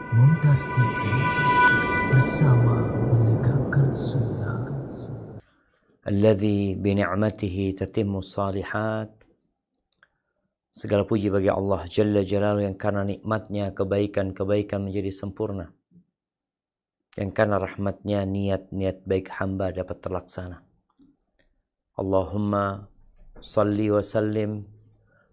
Mumtaz TV bersama menegakkan sunnah. Alladzi bini'matihi tatimmu salihat. Segala puji bagi Allah Jalla Jalaluhu yang karena nikmatnya kebaikan-kebaikan menjadi sempurna. Yang karena rahmatnya niat-niat baik hamba dapat terlaksana. Allahumma salli wa sallim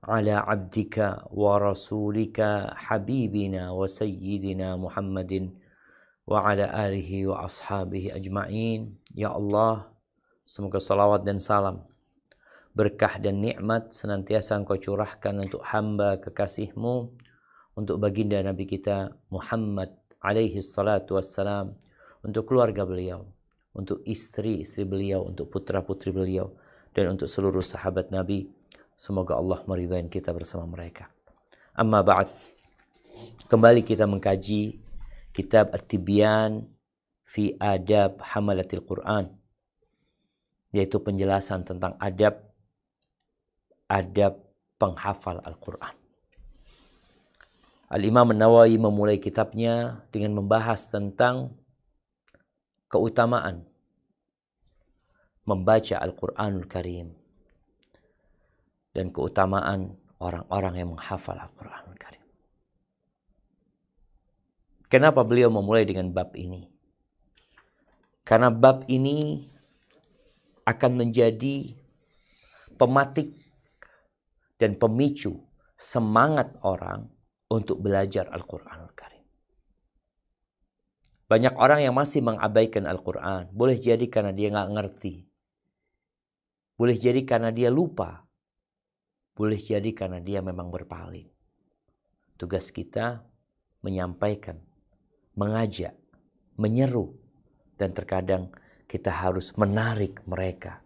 ala abdika wa rasulika habibina wa sayyidina Muhammadin wa ala alihi wa ashabihi ajma'in. Ya Allah, semoga salawat dan salam, berkah dan nikmat senantiasa Engkau curahkan untuk hamba kekasih-Mu, untuk baginda Nabi kita Muhammad alaihi salatu wassalam, untuk keluarga beliau, untuk istri-istri beliau, untuk putra-putri beliau, dan untuk seluruh sahabat Nabi. Semoga Allah meridhai kita bersama mereka. Amma ba'd. Kembali kita mengkaji kitab At-Tibyan fi Adab Hamalatil Quran, yaitu penjelasan tentang adab penghafal Al-Quran. Al-Imam An-Nawawi memulai kitabnya dengan membahas tentang keutamaan membaca Al-Quranul Karim dan keutamaan orang-orang yang menghafal Al-Quranul Karim. Kenapa beliau memulai dengan bab ini? Karena bab ini akan menjadi pematik dan pemicu semangat orang untuk belajar Al-Quranul Karim. Banyak orang yang masih mengabaikan Al-Quran. Boleh jadi karena dia nggak ngerti. Boleh jadi karena dia lupa. Boleh jadi karena dia memang berpaling. Tugas kita menyampaikan, mengajak, menyeru, dan terkadang kita harus menarik mereka.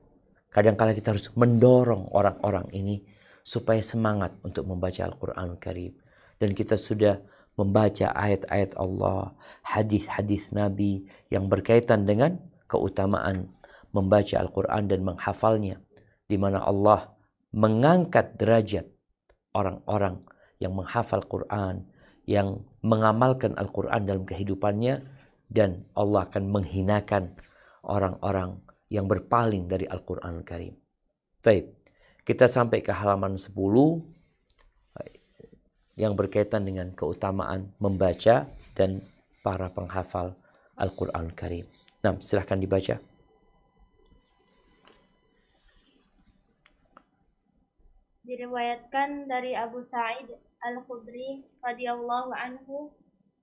Kadang-kala kita harus mendorong orang-orang ini supaya semangat untuk membaca Al-Quran Karim. Dan kita sudah membaca ayat-ayat Allah, hadis-hadis Nabi yang berkaitan dengan keutamaan membaca Al-Quran dan menghafalnya, di mana Allah mengangkat derajat orang-orang yang menghafal Quran, yang mengamalkan Al-Quran dalam kehidupannya, dan Allah akan menghinakan orang-orang yang berpaling dari Al-Quran Karim. Baik, kita sampai ke halaman 10 yang berkaitan dengan keutamaan membaca dan para penghafal Al-Quran Karim. Nah, silahkan dibaca. Diriwayatkan dari Abu Sa'id Al-Khudri radhiyallahu anhu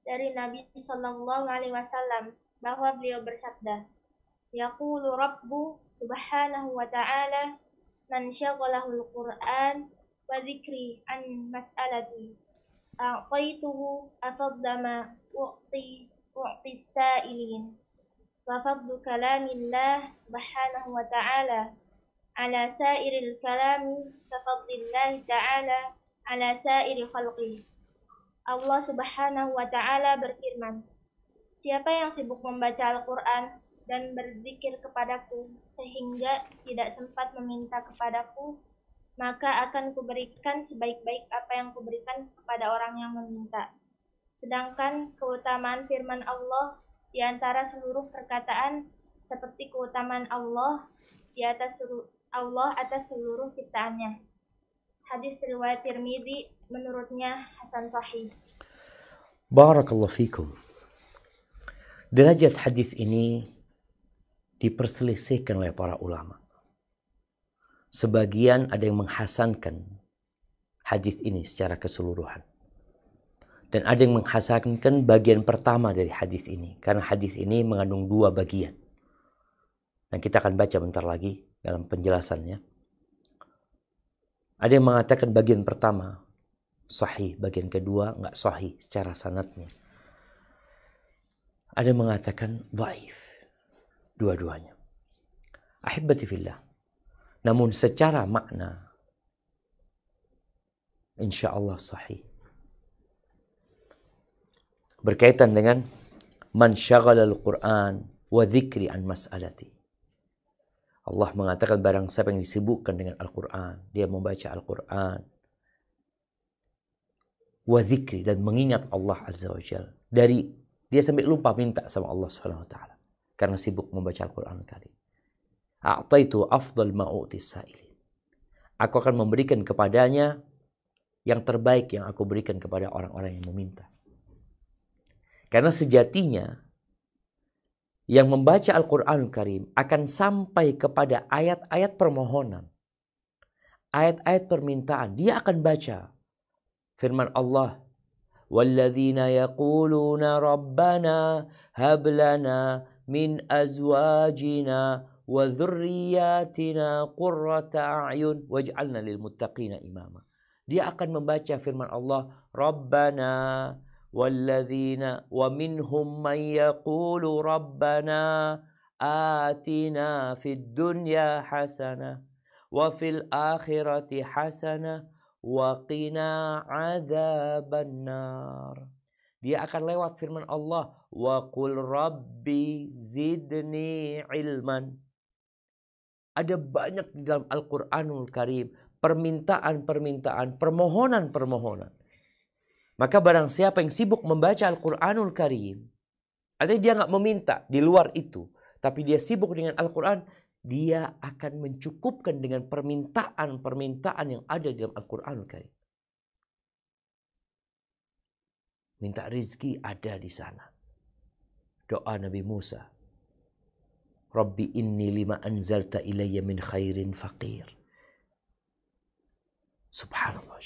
dari Nabi sallallahu alaihi wasallam bahwa beliau bersabda, yaqulu Rabbu subhanahu wa ta'ala man syaghalahu al-Qur'an wa dzikri an mas'alati a'taituhu afadla ma u'ti as-sa'ilin wa fadlu kalamillah subhanahu wa ta'ala ala sa'iril kalami kafadlillahi ta'ala ala sa'iri khalqi. Allah subhanahu wa ta'ala berfirman, siapa yang sibuk membaca Al-Quran dan berzikir kepadaku sehingga tidak sempat meminta kepadaku, maka akan kuberikan sebaik-baik apa yang kuberikan kepada orang yang meminta. Sedangkan keutamaan firman Allah di antara seluruh perkataan seperti keutamaan Allah atas seluruh ciptaannya. Hadis riwayat Tirmidzi, menurutnya hasan sahih. Barakallahu fikum. Derajat hadis ini diperselisihkan oleh para ulama. Sebagian ada yang menghasankan hadis ini secara keseluruhan. Dan ada yang menghasankan bagian pertama dari hadis ini. Karena hadis ini mengandung dua bagian. Dan kita akan baca bentar lagi dalam penjelasannya. Ada yang mengatakan bagian pertama sahih, bagian kedua enggak sahih secara sanadnya. Ada yang mengatakan dhaif, dua-duanya. Ahibbati fillah. Namun secara makna insyaallah sahih. Berkaitan dengan man syaghala al-Qur'an wa dzikri an mas'alati. Allah mengatakan barang siapa yang disibukkan dengan Al-Quran, dia membaca Al-Quran wa dzikri, dan mengingat Allah Azza wa Jalla. Dari dia sampai lupa minta sama Allah Subhanahu wa taala karena sibuk membaca Al-Qur'an Karim. A'taitu afdal ma u'tis sa'ilin. Aku akan memberikan kepadanya yang terbaik yang aku berikan kepada orang-orang yang meminta. Karena sejatinya yang membaca Al-Qur'an Karim akan sampai kepada ayat-ayat permohonan, ayat-ayat permintaan. Dia akan baca firman Allah, walladzina yaquluna rabbana hab lana min azwajina wa dzurriyyatina qurrata a'yun waj'alna lil muttaqina imama. Dia akan membaca firman Allah, rabbana walladzina wa minhum man yaqulu rabbana atina fid dunya hasanah wa fil akhirati hasanah wa qina adzabannar. Dia akan lewat firman Allah, wa qul rabbi zidni ilman. Ada banyak di dalam Al-Qur'anul Karim permintaan-permintaan, permohonan-permohonan. Maka barang siapa yang sibuk membaca Al-Qur'anul Karim, artinya dia nggak meminta di luar itu, tapi dia sibuk dengan Al-Quran, dia akan mencukupkan dengan permintaan-permintaan yang ada di dalam Al-Quranul Karim. Minta rizki ada di sana. Doa Nabi Musa, Rabbi inni lima anzalta ilayya min khairin faqir. Subhanallah.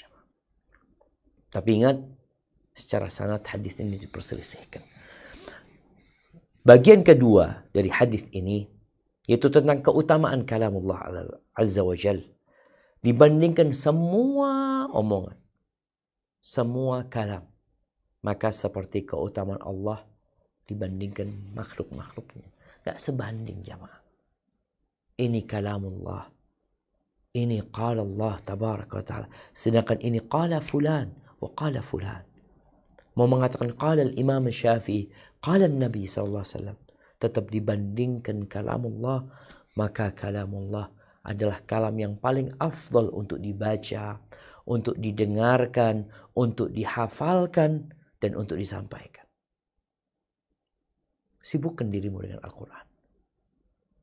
Tapi ingat, secara sanad hadis ini diperselisihkan. Bagian kedua dari hadis ini yaitu tentang keutamaan kalamullah Azza wa Jal dibandingkan semua omongan, semua kalam. Maka seperti keutamaan Allah dibandingkan makhluk-makhluknya, gak sebanding jamaah. Ini kalamullah, ini qala Allah tabaraka wa ta'ala, sedangkan ini qala fulan wa qala fulan. Mau mengatakan qala al-Imam Syafi'i, qala Nabi SAW, tetap dibandingkan kalamullah, maka kalamullah adalah kalam yang paling afdal untuk dibaca, untuk didengarkan, untuk dihafalkan, dan untuk disampaikan. Sibukkan dirimu dengan Al-Quran.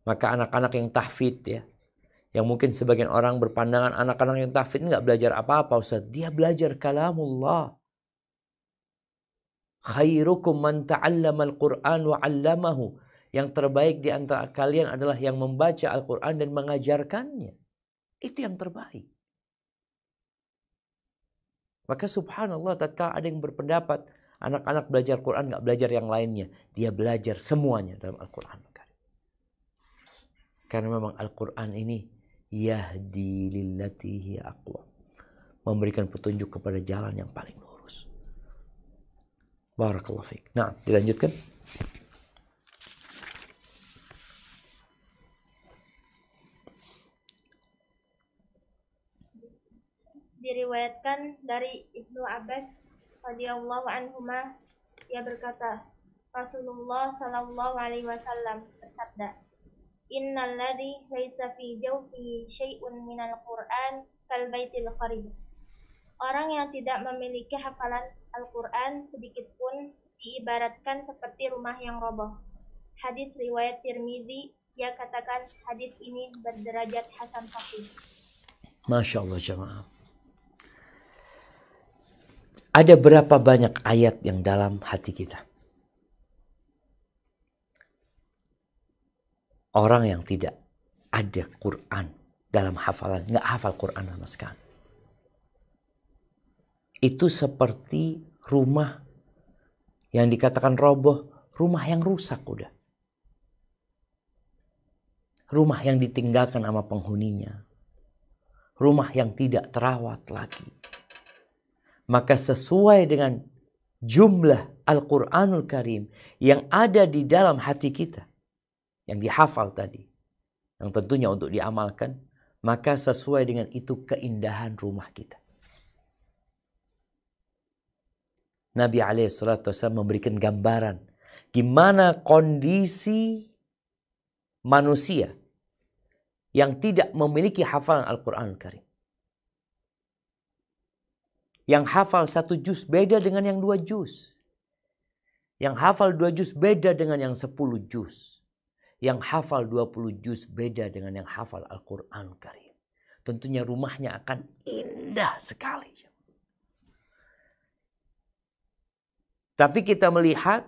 Maka anak-anak yang tahfidz ya, yang mungkin sebagian orang berpandangan anak-anak yang tahfidz nggak belajar apa-apa Ustaz. Dia belajar kalamullah. Khairukum man ta'allama al-Qur'an wa 'allamahu. Yang terbaik di antara kalian adalah yang membaca Al-Quran dan mengajarkannya. Itu yang terbaik. Maka subhanallah, tatkala ada yang berpendapat anak-anak belajar Quran nggak belajar yang lainnya, dia belajar semuanya dalam Al-Quran. Karena memang Al-Quran ini yahdi lillati hiya aqwam, memberikan petunjuk kepada jalan yang paling lurus. Barakallahu fiik. Nah, dilanjutkan. Diriwayatkan dari Ibnu Abbas radhiyallahu anhuma, ia berkata, Rasulullah sallallahu alaihi wasallam bersabda, Innal ladzi laisa fi jawfihi syai'un minal Qur'an kal baitil qarib. Orang yang tidak memiliki hafalan Al-Qur'an sedikit pun diibaratkan seperti rumah yang roboh. Hadis riwayat Tirmizi, ia katakan hadis ini berderajat hasan sahih. Masya Allah jemaah. Ada berapa banyak ayat yang dalam hati kita? Orang yang tidak ada Quran dalam hafalan, nggak hafal Quran sama sekali. Itu seperti rumah yang dikatakan roboh, rumah yang rusak udah. Rumah yang ditinggalkan sama penghuninya. Rumah yang tidak terawat lagi. Maka sesuai dengan jumlah Al-Quranul Karim yang ada di dalam hati kita, yang dihafal tadi, yang tentunya untuk diamalkan, maka sesuai dengan itu keindahan rumah kita. Nabi SAW memberikan gambaran gimana kondisi manusia yang tidak memiliki hafalan Al-Quranul Karim. Yang hafal 1 juz beda dengan yang 2 juz. Yang hafal 2 juz beda dengan yang 10 juz. Yang hafal 20 juz beda dengan yang hafal Al-Quran Karim. Tentunya rumahnya akan indah sekali. Tapi kita melihat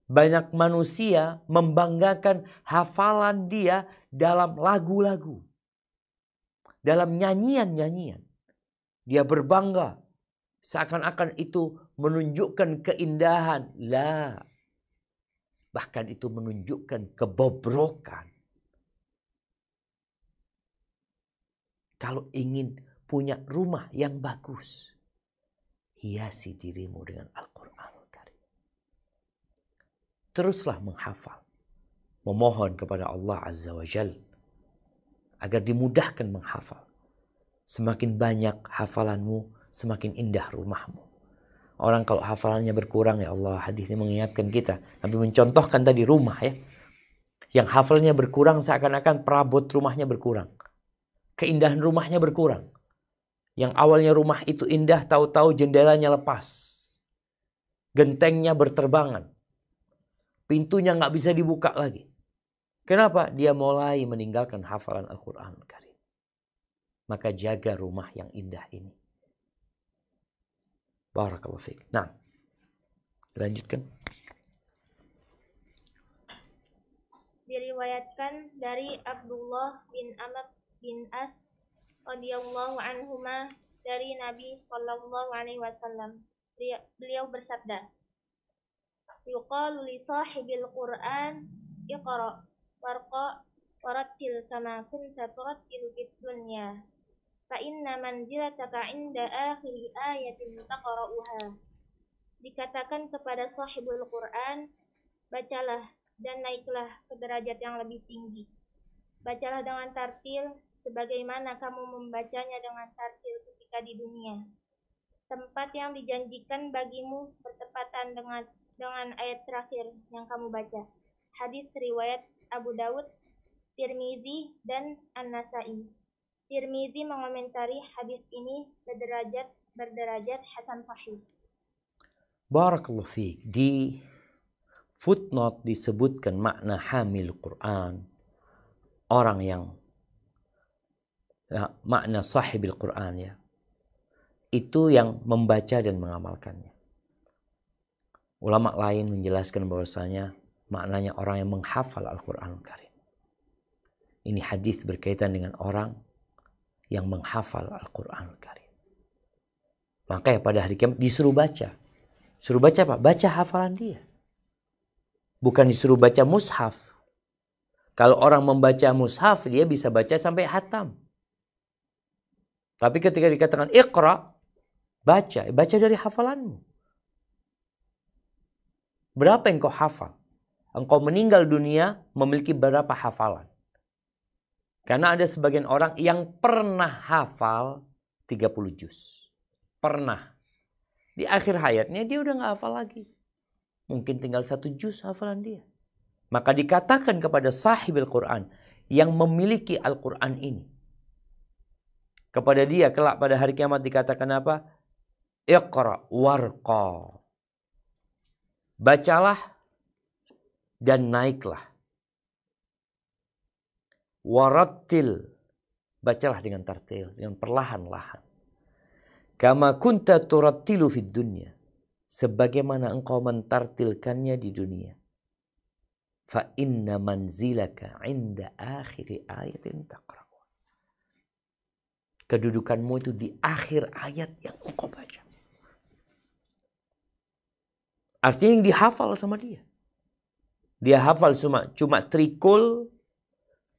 banyak manusia membanggakan hafalan dia dalam lagu-lagu. Dalam nyanyian-nyanyian. Dia berbangga. Seakan-akan itu menunjukkan keindahan. La. Bahkan itu menunjukkan kebobrokan. Kalau ingin punya rumah yang bagus, hiasi dirimu dengan Al-Quranul Karim. Teruslah menghafal. Memohon kepada Allah Azza wa Jal agar dimudahkan menghafal. Semakin banyak hafalanmu, semakin indah rumahmu. Orang kalau hafalannya berkurang, ya Allah, hadis ini mengingatkan kita. Nabi mencontohkan tadi rumah ya. Yang hafalnya berkurang seakan-akan perabot rumahnya berkurang. Keindahan rumahnya berkurang. Yang awalnya rumah itu indah, tahu-tahu jendelanya lepas. Gentengnya berterbangan. Pintunya nggak bisa dibuka lagi. Kenapa? Dia mulai meninggalkan hafalan Al-Quran Karim. Maka jaga rumah yang indah ini. Barakallahu fiik. Nah, lanjutkan. Diriwayatkan dari Abdullah bin Amr bin As radhiyallahu anhuma dari Nabi sallallahu alaihi wasallam. Beliau bersabda, yuqalu li sahibil Qur'an iqra warqa warattil kama kunta turattilu fid dunya. Fa inna manzilataka inda akhiri ayatin taqra'uha. Dikatakan kepada sahibul Quran, bacalah dan naiklah ke derajat yang lebih tinggi. Bacalah dengan tartil sebagaimana kamu membacanya dengan tartil ketika di dunia. Tempat yang dijanjikan bagimu bertepatan dengan ayat terakhir yang kamu baca. Hadis riwayat Abu Dawud, Tirmizi dan An-Nasai. Tirmizi mengomentari hadis ini berderajat hasan sahih. Barakallahu fiik. Di footnote disebutkan makna hamil Quran. Orang yang makna sahibil Quran ya. Itu yang membaca dan mengamalkannya. Ulama lain menjelaskan bahwasanya maknanya orang yang menghafal Al-Quran Karim. Ini hadis berkaitan dengan orang yang menghafal Al-Quran Karim. Maka pada hari kiamat disuruh baca. Suruh baca apa? Baca hafalan dia. Bukan disuruh baca mushaf. Kalau orang membaca mushaf, dia bisa baca sampai hatam. Tapi ketika dikatakan iqra, baca dari hafalanmu. Berapa yang kau hafal? Engkau meninggal dunia memiliki berapa hafalan? Karena ada sebagian orang yang pernah hafal 30 juz. Pernah. Di akhir hayatnya dia udah gak hafal lagi. Mungkin tinggal 1 juz hafalan dia. Maka dikatakan kepada sahibul Quran yang memiliki Al-Quran ini. Kepada dia kelak pada hari kiamat dikatakan apa? Iqra warqa. Bacalah dan naiklah. Warattil, bacalah dengan tartil, dengan perlahan-lahan. Kama kunta turattilu fid dunya, sebagaimana engkau mentartilkannya di dunia. Fa inna manzilaka inda akhiri ayatin taqra'u. Kedudukanmu itu di akhir ayat yang engkau baca. Artinya yang dihafal sama dia. Dia hafal cuma trikul.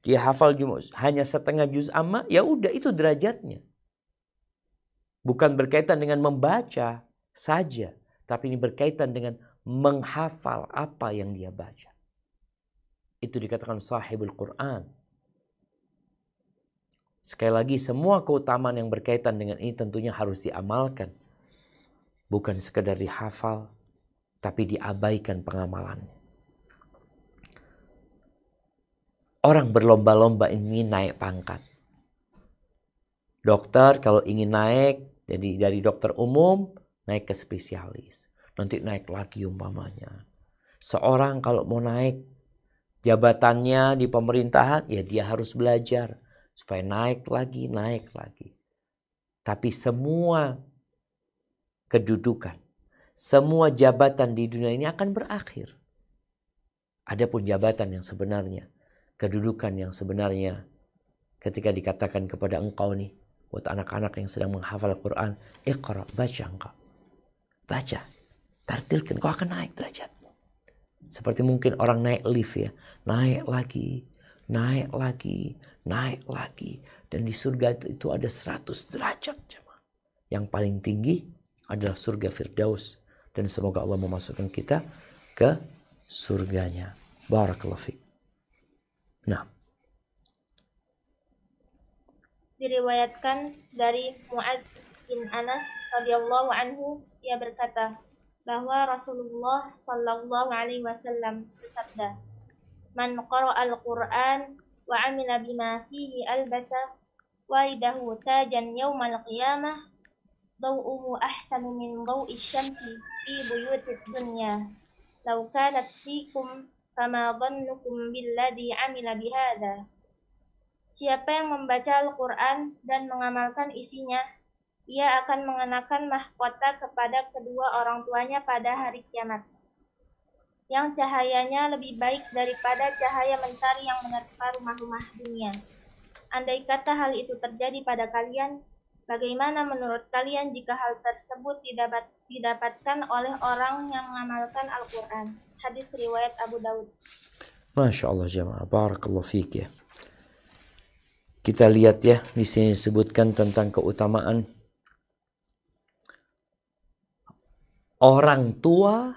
Dia hafal hanya setengah juz amma, ya udah itu derajatnya. Bukan berkaitan dengan membaca saja, tapi ini berkaitan dengan menghafal apa yang dia baca. Itu dikatakan sahibul Quran. Sekali lagi, semua keutamaan yang berkaitan dengan ini tentunya harus diamalkan. Bukan sekedar dihafal, tapi diabaikan pengamalannya. Orang berlomba-lomba ingin naik pangkat. Dokter kalau ingin naik Jadi dari dokter umum naik ke spesialis. Nanti naik lagi umpamanya. Seorang kalau mau naik jabatannya di pemerintahan, ya dia harus belajar supaya naik lagi, naik lagi. Tapi semua kedudukan, semua jabatan di dunia ini akan berakhir. Adapun jabatan yang sebenarnya, kedudukan yang sebenarnya, ketika dikatakan kepada engkau nih, buat anak-anak yang sedang menghafal Quran, Iqra, baca engkau. Baca, tartilkan, kau akan naik derajatmu. Seperti mungkin orang naik lift ya, naik lagi, naik lagi, naik lagi. Dan di surga itu ada 100 derajat. Yang paling tinggi adalah surga Firdaus. Dan semoga Allah memasukkan kita ke surganya. Barakallahu fiik. Nah, Diriwayatkan dari Mu'adz bin Anas radhiyallahu anhu, ia berkata bahwa Rasulullah sallallahu alaihi wasallam bersabda, "Man qara'al Qur'an wa 'amila bima fihi albasa walidahu tajan yaumal qiyamah daw'uhu ahsanu min daw'is syamsi fi buyutid dunya law kanat fikum fama dhannukum billadhi 'amila bihadza." Siapa yang membaca Al-Quran dan mengamalkan isinya, ia akan mengenakan mahkota kepada kedua orang tuanya pada hari kiamat, yang cahayanya lebih baik daripada cahaya mentari yang menerpa rumah-rumah dunia. Andai kata hal itu terjadi pada kalian, bagaimana menurut kalian jika hal tersebut didapatkan oleh orang yang mengamalkan Al-Quran? Hadis riwayat Abu Daud. Masya Allah jamaah, barakallahu fiik ya. Kita lihat ya, di sini disebutkan tentang keutamaan orang tua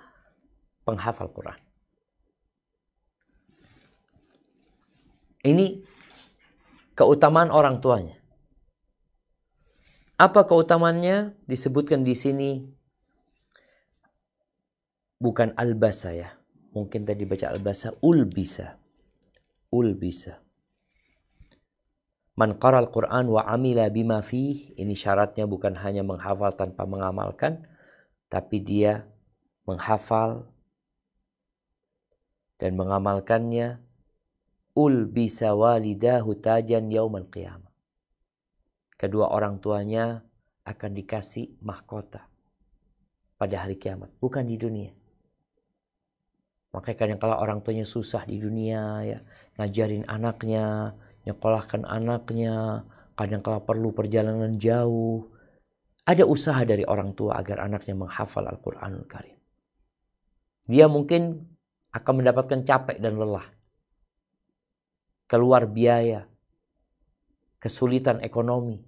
penghafal Quran. Ini keutamaan orang tuanya. Apa keutamaannya? Disebutkan di sini bukan albasa ya. Mungkin tadi baca albasa, ulbisa. Ulbisa. Man qara'al Qur'an wa amila bima fih, ini syaratnya bukan hanya menghafal tanpa mengamalkan, tapi dia menghafal dan mengamalkannya. Ulbisa walidahu tajan yaumal qiyamah. Kedua orang tuanya akan dikasih mahkota pada hari kiamat, bukan di dunia. Makanya kadang kala orang tuanya susah di dunia ya, ngajarin anaknya, nyekolahkan anaknya, kadang kala perlu perjalanan jauh. Ada usaha dari orang tua agar anaknya menghafal Al-Quranul Karim. Dia mungkin akan mendapatkan capek dan lelah, keluar biaya, kesulitan ekonomi.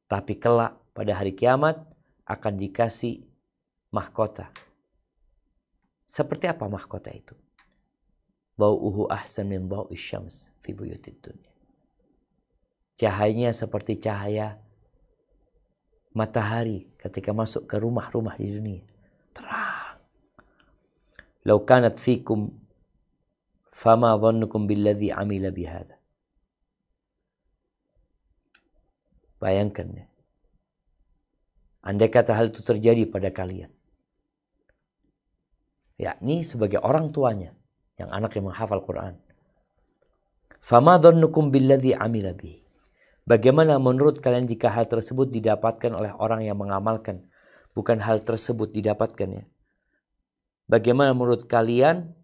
Tapi kelak pada hari kiamat akan dikasih mahkota. Seperti apa mahkota itu? Dhau'uhu ahsan min dhau'is syams fi buyutid dunya. Cahayanya seperti cahaya matahari ketika masuk ke rumah-rumah di dunia. Terang. Lau kanat fikum fama dhannukum billadhi amila bihadza. Bayangkan ya. Andai kata hal itu terjadi pada kalian, yakni sebagai orang tuanya yang anak yang menghafal Quran. Fama dhannukum billadhi amila bihi. Bagaimana menurut kalian jika hal tersebut didapatkan oleh orang yang mengamalkan? Bukan hal tersebut didapatkan ya. Bagaimana menurut kalian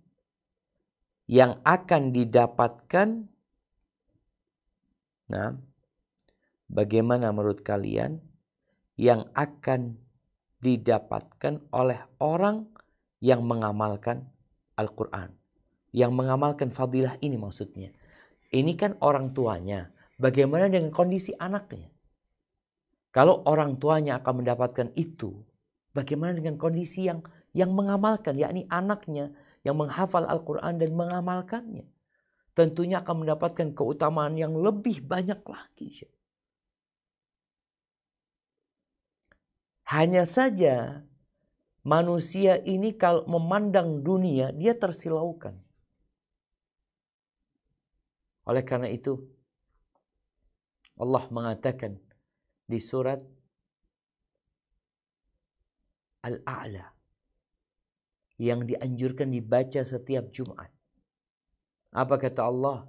yang akan didapatkan? Nah, bagaimana menurut kalian yang akan didapatkan oleh orang yang mengamalkan Al-Quran? Yang mengamalkan fadilah ini maksudnya. Ini kan orang tuanya. Bagaimana dengan kondisi anaknya? Kalau orang tuanya akan mendapatkan itu, bagaimana dengan kondisi yang mengamalkan, yakni anaknya yang menghafal Al-Quran dan mengamalkannya? Tentunya akan mendapatkan keutamaan yang lebih banyak lagi. Hanya saja manusia ini kalau memandang dunia, dia tersilaukan. Oleh karena itu, Allah mengatakan di surat Al-A'la yang dianjurkan dibaca setiap Jumat. Apa kata Allah?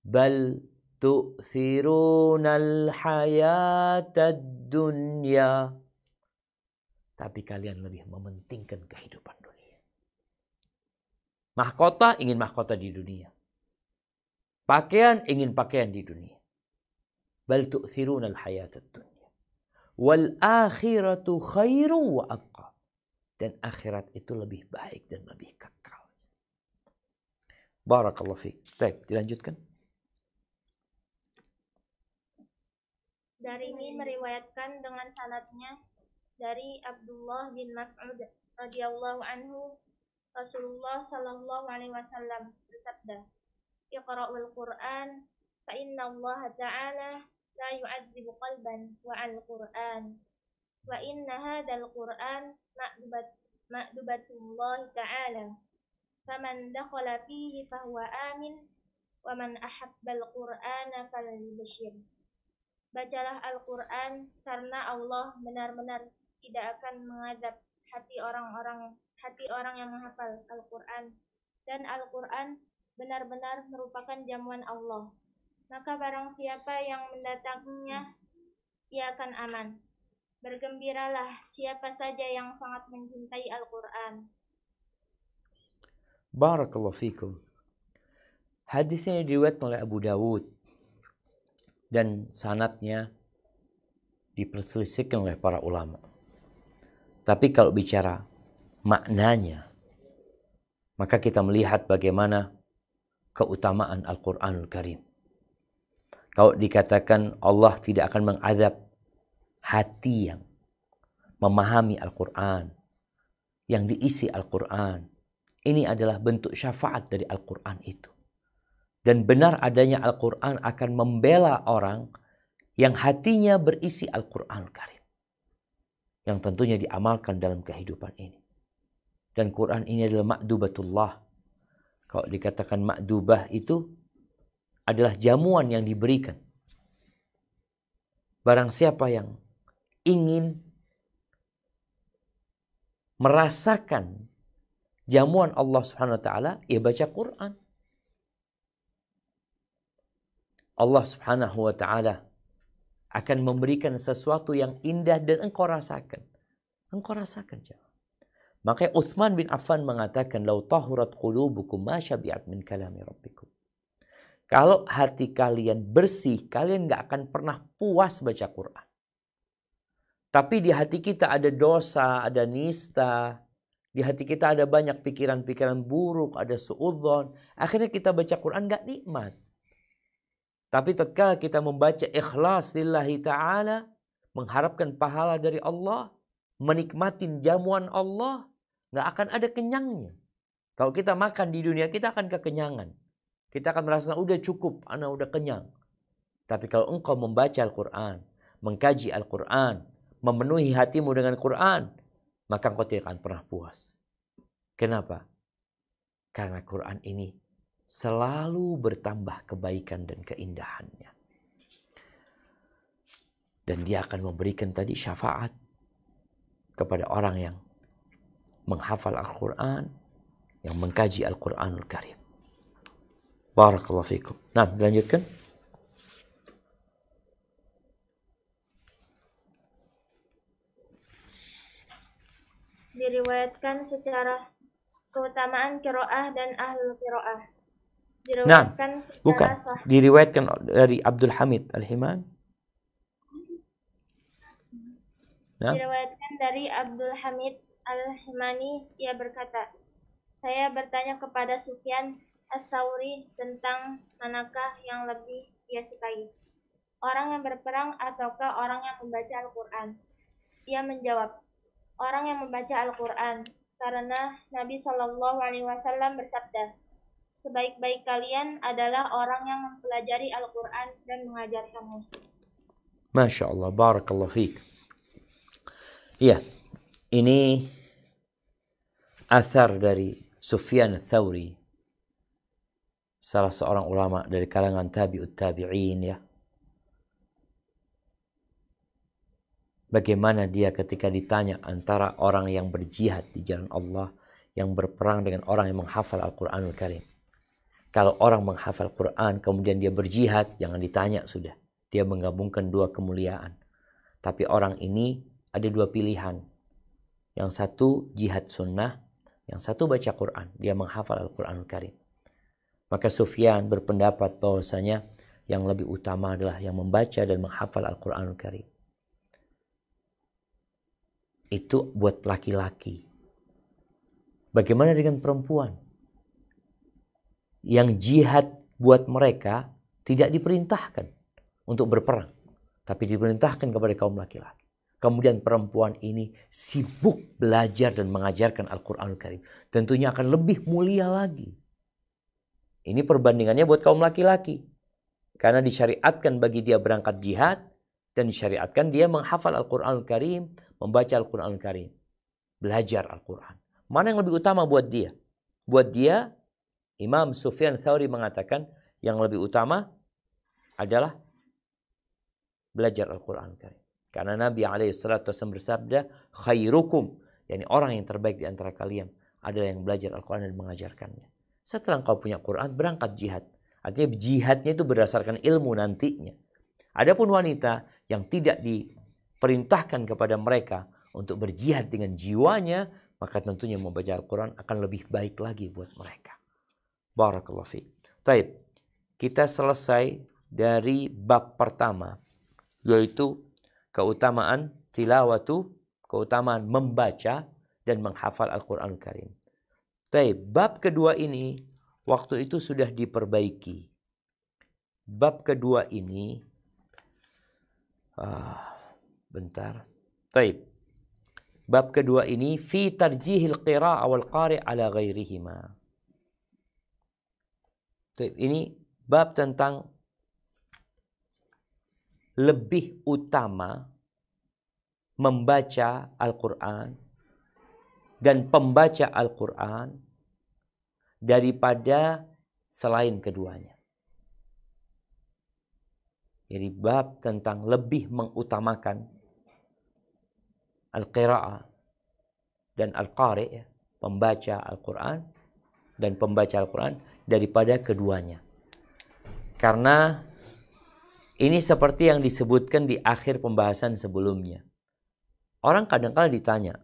Bal tu'thirunal hayatad dunya. Tapi kalian lebih mementingkan kehidupan dunia. Mahkota ingin mahkota di dunia. Pakaian ingin pakaian di dunia. Bal tu'thirunal hayatad dunya. Wal akhiratu khairu wa abqa. Dan akhirat itu lebih baik dan lebih kekal. Barakallahu fiik. Baik, dilanjutkan. Darimi meriwayatkan dengan sanadnya dari Abdullah bin Mas'ud radhiyallahu anhu, Rasulullah sallallahu alaihi wasallam bersabda, "Iqra'ul Qur'an fa inna Allah ta'ala la yu'adzibu qalban wa al-Qur'an wa inna hadzal Qur'an ma'dubatullah ta'ala faman dakhala fihi fahuwa amin wa man ahabbal Qur'ana falyubashir." Bacalah Al-Quran karena Allah benar-benar tidak akan mengazab hati orang yang menghafal Al-Quran, dan Al-Quran benar-benar merupakan jamuan Allah. Maka barang siapa yang mendatanginya, ia akan aman. Bergembiralah siapa saja yang sangat mencintai Al-Quran. Barakallahu fikum. Hadisnya diriwayatkan oleh Abu Dawud dan sanadnya diperselisihkan oleh para ulama. Tapi kalau bicara maknanya, maka kita melihat bagaimana keutamaan Al-Quranul Karim. Kalau dikatakan Allah tidak akan mengadab hati yang memahami Al-Quran, yang diisi Al-Quran, ini adalah bentuk syafaat dari Al-Quran itu. Dan benar adanya Al-Quran akan membela orang yang hatinya berisi Al-Quranul Karim, yang tentunya diamalkan dalam kehidupan ini. Dan Quran ini adalah ma'dubatullah. Kalau dikatakan ma'dubah itu adalah jamuan yang diberikan. Barang siapa yang ingin merasakan jamuan Allah Subhanahu wa taala, ia baca Quran. Allah Subhanahu wa taala akan memberikan sesuatu yang indah dan engkau rasakan. Engkau rasakan, jemaah. Makanya Utsman bin Affan mengatakan, "Lau tahurat qulubukum ma syabi'at min kalami rabbikum." Kalau hati kalian bersih, kalian gak akan pernah puas baca Quran. Tapi di hati kita ada dosa, ada nista, di hati kita ada banyak pikiran-pikiran buruk, ada suudzon. Akhirnya kita baca Quran gak nikmat. Tapi tatkala kita membaca ikhlas lillahi ta'ala, mengharapkan pahala dari Allah, menikmatin jamuan Allah, gak akan ada kenyangnya. Kalau kita makan di dunia, kita akan kekenyangan. Kita akan merasakan udah cukup, anak udah kenyang. Tapi kalau engkau membaca Al-Quran, mengkaji Al-Quran, memenuhi hatimu dengan Quran, maka engkau tidak akan pernah puas. Kenapa? Karena Quran ini selalu bertambah kebaikan dan keindahannya. Dan dia akan memberikan tadi syafaat kepada orang yang menghafal Al-Quran, yang mengkaji Al-Quranul Karim. Barakallahu fikum. Nah, dilanjutkan. Diriwayatkan secara keutamaan qiraah dan ahlul qiraah. Nah, Diriwayatkan bukan. secara sahih. Diriwayatkan dari Abdul Hamid Al-Himan. Nah, Diriwayatkan dari Abdul Hamid Al-Himani, ia berkata, "Saya bertanya kepada Sufyan Ats-Tsauri tentang manakah yang lebih ia sukai, orang yang berperang ataukah orang yang membaca Al-Quran?" Ia menjawab, "Orang yang membaca Al-Quran, karena Nabi Shallallahu Alaihi Wasallam bersabda, sebaik-baik kalian adalah orang yang mempelajari Al-Quran dan mengajarkannya." Masya Allah, barakallahu fiik. Iya, ini athar dari Sufyan Ats-Tsauri, salah seorang ulama dari kalangan tabi'ut tabi'in ya. Bagaimana dia ketika ditanya antara orang yang berjihad di jalan Allah, yang berperang dengan orang yang menghafal Al-Quranul Karim. Kalau orang menghafal Quran kemudian dia berjihad, jangan ditanya sudah. Dia menggabungkan dua kemuliaan. Tapi orang ini ada dua pilihan. Yang satu jihad sunnah, yang satu baca Quran. Dia menghafal Al-Quranul Karim. Maka Sufyan berpendapat bahwasanya yang lebih utama adalah yang membaca dan menghafal Al-Quranul Karim. Itu buat laki-laki. Bagaimana dengan perempuan? Yang jihad buat mereka tidak diperintahkan untuk berperang, tapi diperintahkan kepada kaum laki-laki. Kemudian perempuan ini sibuk belajar dan mengajarkan Al-Quranul Karim. Tentunya akan lebih mulia lagi. Ini perbandingannya buat kaum laki-laki. Karena disyariatkan bagi dia berangkat jihad dan disyariatkan dia menghafal Al-Quranul Karim, membaca Al-Quranul Karim, belajar Al-Quran. Mana yang lebih utama buat dia? Buat dia, Imam Sufyan Tsauri mengatakan yang lebih utama adalah belajar Al-Quranul Karim. Karena Nabi SAW bersabda, khairukum, yakni orang yang terbaik di antara kalian adalah yang belajar Al-Quran dan mengajarkannya. Setelah engkau punya Quran, berangkat jihad. Artinya jihadnya itu berdasarkan ilmu nantinya. Adapun wanita yang tidak diperintahkan kepada mereka untuk berjihad dengan jiwanya, maka tentunya membaca Al-Quran akan lebih baik lagi buat mereka. Barakallahu fiik. Taib. Kita selesai dari bab pertama, yaitu keutamaan tilawatu, keutamaan membaca dan menghafal Al-Quranul Karim. Taib. Bab kedua ini waktu itu sudah diperbaiki. Bab kedua ini bentar. Taib. Bab kedua ini fi tarjihil qira'ah wal qari' ala ghairihima. Taib. Ini bab tentang lebih utama membaca Al-Quran dan pembaca Al-Quran daripada selain keduanya. Jadi bab tentang lebih mengutamakan Al-Qira'ah dan Al-Qari', pembaca Al-Quran dan pembaca Al-Quran daripada keduanya. Karena ini seperti yang disebutkan di akhir pembahasan sebelumnya. Orang kadang-kala ditanya,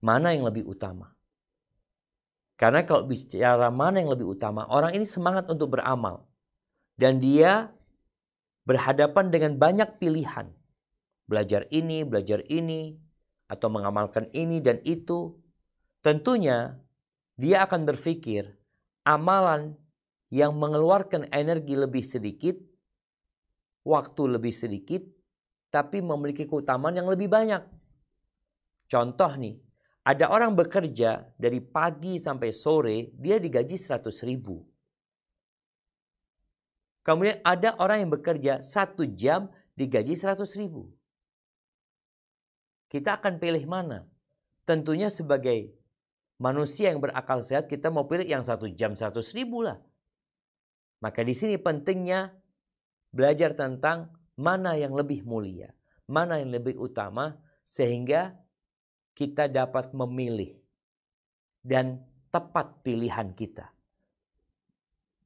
mana yang lebih utama? Karena kalau bicara mana yang lebih utama, orang ini semangat untuk beramal. Dan dia berhadapan dengan banyak pilihan. Belajar ini, atau mengamalkan ini dan itu. Tentunya dia akan berpikir amalan yang mengeluarkan energi lebih sedikit, waktu lebih sedikit, tapi memiliki keutamaan yang lebih banyak. Contoh nih, ada orang bekerja dari pagi sampai sore, dia digaji 100.000. Kemudian ada orang yang bekerja 1 jam digaji 100.000. Kita akan pilih mana? Tentunya sebagai manusia yang berakal sehat, kita mau pilih yang 1 jam 100.000 lah. Maka di sini pentingnya belajar tentang mana yang lebih mulia, mana yang lebih utama, sehingga kita dapat memilih dan tepat pilihan kita.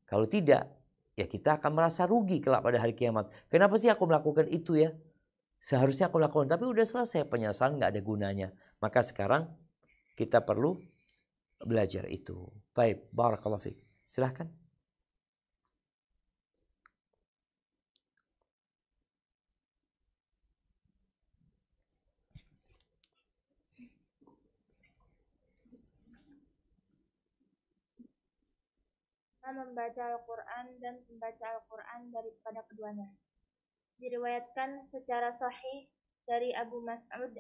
Kalau tidak, ya kita akan merasa rugi kelak pada hari kiamat. Kenapa sih aku melakukan itu ya? Seharusnya aku lakukan, tapi udah selesai, penyesalan nggak ada gunanya. Maka sekarang kita perlu belajar itu. Baik, barakallahu fiik. Silahkan. Membaca Al-Quran dan membaca Al-Quran daripada keduanya. Diriwayatkan secara sahih dari Abu Mas'ud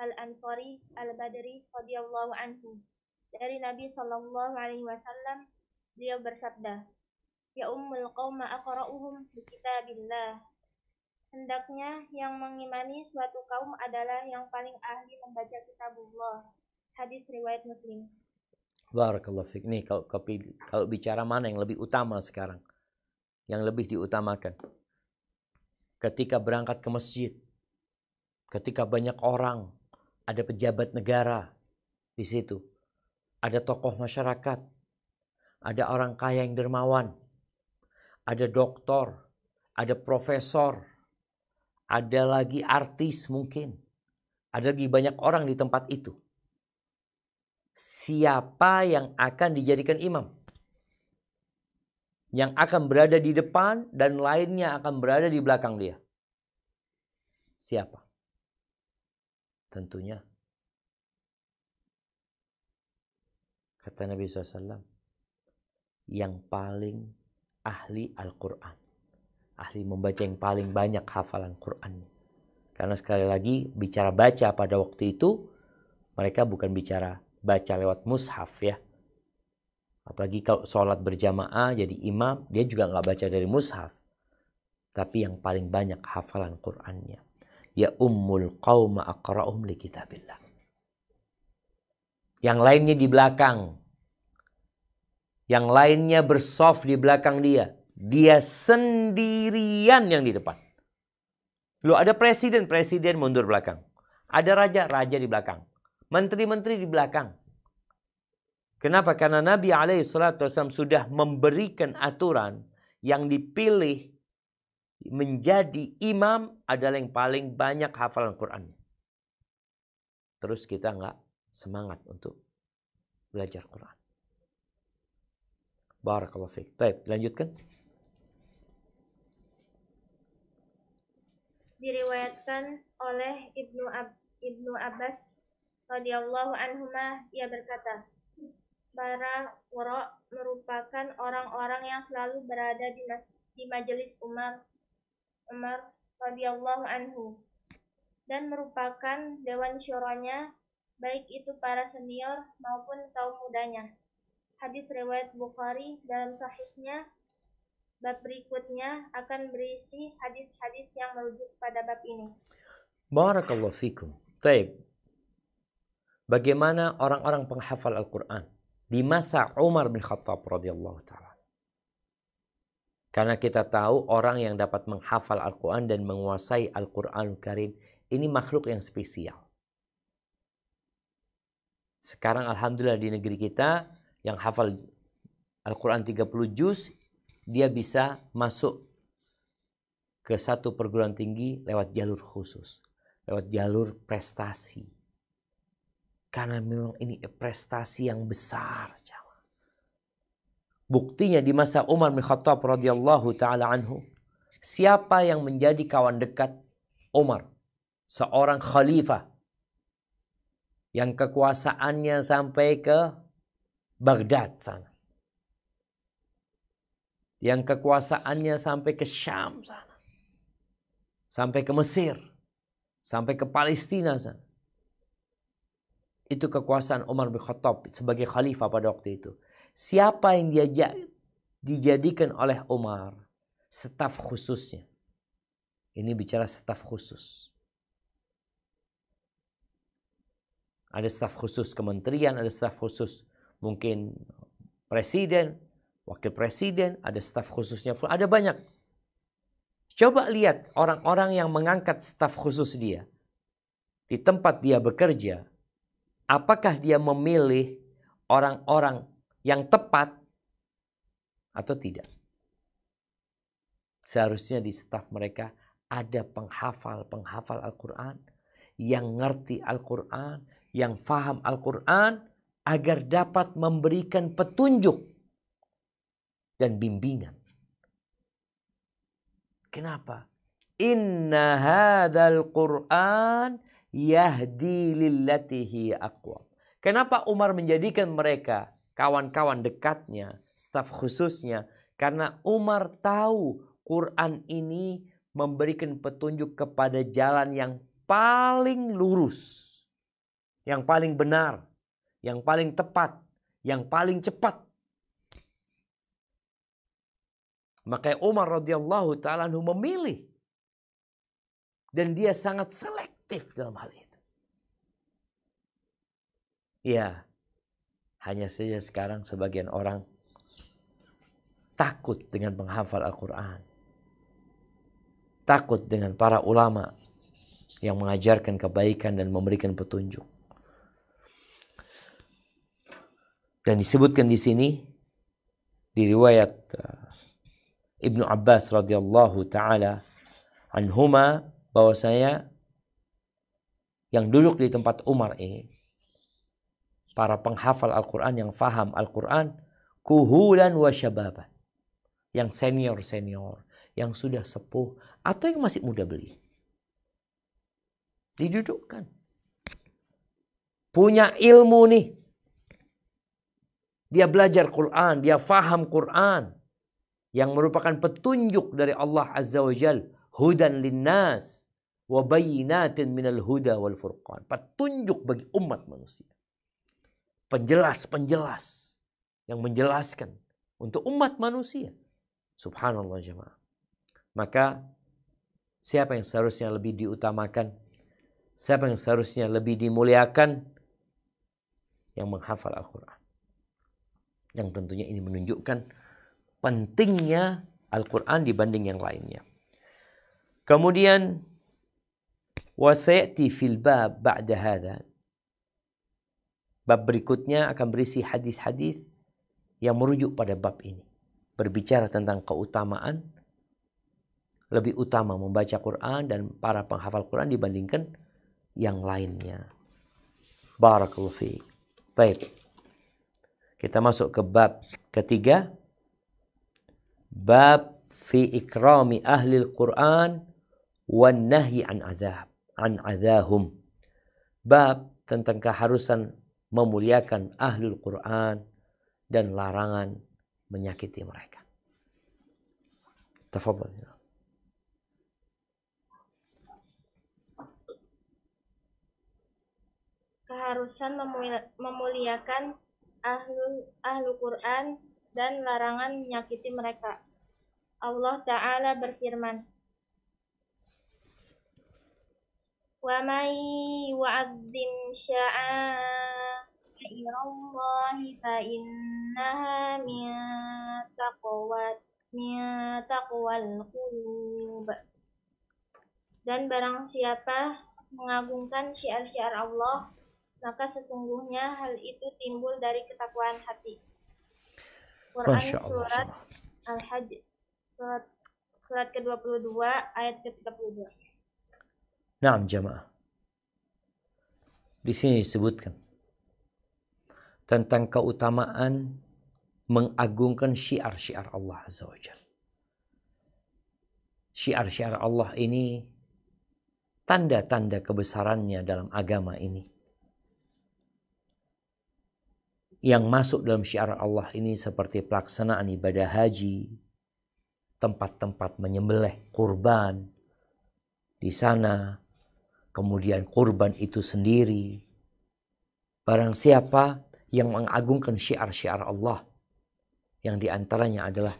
Al-Ansari Al-Badri radhiyallahu anhu dari Nabi sallallahu alaihi wasallam, beliau bersabda, ya ummul qauma aqra'uhum bi kitabillah. Hendaknya yang mengimani suatu kaum adalah yang paling ahli membaca kitabullah. Hadis riwayat Muslim. Barakallahu fiik. Nih kalau bicara mana yang lebih utama sekarang, yang lebih diutamakan ketika berangkat ke masjid, Ketika banyak orang, ada pejabat negara di situ, ada tokoh masyarakat, ada orang kaya yang dermawan, ada doktor, ada profesor, ada lagi artis mungkin, ada lagi banyak orang di tempat itu. Siapa yang akan dijadikan imam? Yang akan berada di depan dan lainnya akan berada di belakang dia. Siapa? Tentunya kata Nabi SAW, yang paling ahli Al-Quran. Ahli membaca, yang paling banyak hafalan Quran. Karena sekali lagi bicara baca pada waktu itu, mereka bukan bicara baca lewat mushaf ya. Apalagi kalau sholat berjamaah jadi imam, dia juga nggak baca dari mushaf. Tapi yang paling banyak hafalan Qur'annya. Ya ummul qawma aqra'um li kitabillah. Yang lainnya di belakang. Yang lainnya bersof di belakang dia. Dia sendirian yang di depan. Loh, ada presiden mundur belakang. Ada raja di belakang. Menteri-menteri di belakang. Kenapa? Karena Nabi SAW sudah memberikan aturan yang dipilih menjadi imam adalah yang paling banyak hafalan Quran. Terus kita nggak semangat untuk belajar Quran. Barakallahu fiik. Baik, lanjutkan. Diriwayatkan oleh Ibnu Abbas radhiyallahu anhuma, ia berkata, para wara merupakan orang-orang yang selalu berada di majelis Umar radhiyallahu anhu dan merupakan dewan syuranya, baik itu para senior maupun kaum mudanya. Hadis riwayat Bukhari dalam sahihnya. Bab berikutnya akan berisi hadis-hadis yang merujuk pada bab ini. Barakallahu fikum. Baik. Bagaimana orang-orang penghafal Al-Quran di masa Umar bin Khattab radhiyallahu ta'ala. Karena kita tahu orang yang dapat menghafal Al-Quran dan menguasai Al-Quranul Karim, ini makhluk yang spesial. Sekarang alhamdulillah di negeri kita yang hafal Al-Quran 30 juz, dia bisa masuk ke satu perguruan tinggi lewat jalur khusus. Lewat jalur prestasi. Karena memang ini prestasi yang besar. Buktinya di masa Umar bin Khattab radhiyallahu ta'ala anhu. Siapa yang menjadi kawan dekat Umar? Seorang khalifah. Yang kekuasaannya sampai ke Baghdad sana. Yang kekuasaannya sampai ke Syam sana. Sampai ke Mesir. Sampai ke Palestina sana. Itu kekuasaan Umar bin Khattab sebagai khalifah pada waktu itu. Siapa yang dijadikan oleh Umar staf khususnya? Ini bicara staf khusus. Ada staf khusus kementerian, ada staf khusus mungkin presiden, wakil presiden, ada staf khususnya, ada banyak. Coba lihat orang-orang yang mengangkat staf khusus dia. Di tempat dia bekerja, apakah dia memilih orang-orang yang tepat atau tidak? Seharusnya di staf mereka ada penghafal Al-Quran, yang ngerti Al-Quran, yang faham Al-Quran, agar dapat memberikan petunjuk dan bimbingan. Kenapa? Inna hadzal Qur'an yahdi lillati hiya aqwam. Kenapa Umar menjadikan mereka kawan-kawan dekatnya, staf khususnya? Karena Umar tahu Quran ini memberikan petunjuk kepada jalan yang paling lurus, yang paling benar, yang paling tepat, yang paling cepat. Maka Umar radhiyallahu ta'ala anhu memilih. Dan dia sangat selektif dalam hal itu. Ya, hanya saja sekarang sebagian orang takut dengan penghafal Al-Quran. Takut dengan para ulama. yang mengajarkan kebaikan dan memberikan petunjuk. Dan disebutkan di sini di riwayat Ibnu Abbas radhiyallahu taala anhuma bahwasanya yang duduk di tempat Umar ini para penghafal Al-Quran yang faham Al-Quran, kuhulan wa syababan, yang senior-senior, yang sudah sepuh atau yang masih muda belia. Didudukkan. Punya ilmu nih. Dia belajar Quran, dia faham Quran yang merupakan petunjuk dari Allah Azza wa Jal, hudan linnas wa bayyinatin minal huda wal furqan. Petunjuk bagi umat manusia. Penjelas-penjelas yang menjelaskan untuk umat manusia. Subhanallah jemaah. Maka siapa yang seharusnya lebih diutamakan? Siapa yang seharusnya lebih dimuliakan? Yang menghafal Al-Quran. Yang tentunya ini menunjukkan pentingnya Al-Quran dibanding yang lainnya. Kemudian wasayati fil bab ba'da hadha. Bab berikutnya akan berisi hadis-hadis yang merujuk pada bab ini. Berbicara tentang keutamaan, lebih utama membaca Quran dan para penghafal Quran dibandingkan yang lainnya. Barakallahu fiik. Baik. Kita masuk ke bab ketiga. Bab fi ikrami ahli Al-Quran wan nahyi an adahum. Bab tentang keharusan memuliakan ahlul Quran dan larangan menyakiti mereka. Tafadhal. Keharusan memuliakan ahlu Quran dan larangan menyakiti mereka. Allah Ta'ala berfirman, wa may yu'azzim sya'airallahi fa innaha min taqwal qulub. Dan barang siapa mengagungkan syiar-syiar Allah, maka sesungguhnya hal itu timbul dari ketakwaan hati. Quran surat Al-Hajj surat ke-22 ayat ke-32. Naam jamaah. Di sini disebutkan tentang keutamaan mengagungkan syiar-syiar Allah Azza wa Jalla. Syiar-syiar Allah ini tanda-tanda kebesarannya dalam agama ini. Yang masuk dalam syiar Allah ini seperti pelaksanaan ibadah haji, tempat-tempat menyembelih kurban di sana, kemudian kurban itu sendiri. Barang siapa yang mengagungkan syiar-syiar Allah, yang diantaranya adalah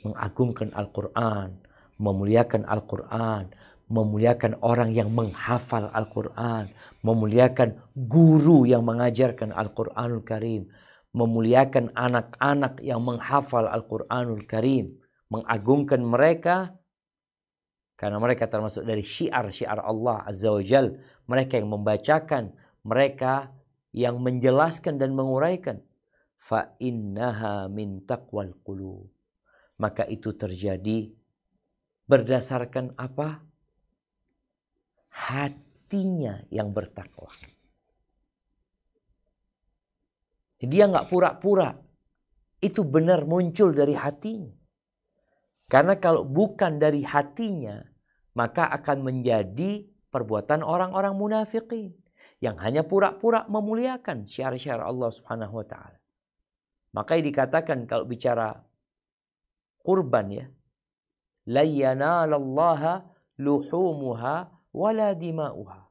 mengagungkan Al-Quran, memuliakan Al-Quran, memuliakan orang yang menghafal Al-Quran, memuliakan guru yang mengajarkan Al-Quranul Karim, memuliakan anak-anak yang menghafal Al-Quranul Karim, mengagungkan mereka karena mereka termasuk dari syiar-syiar Allah Azza wa Jal, mereka yang membacakan, mereka yang menjelaskan dan menguraikan. Fa innaha min taqwal qulub. Maka itu terjadi berdasarkan apa? Hatinya yang bertakwa. Dia nggak pura-pura. Itu benar muncul dari hatinya. Karena kalau bukan dari hatinya, maka akan menjadi perbuatan orang-orang munafikin yang hanya pura-pura memuliakan syiar-syiar Allah Subhanahu wa taala. Maka dikatakan kalau bicara kurban ya, la yanalallaha luhumuha wala dima'uha.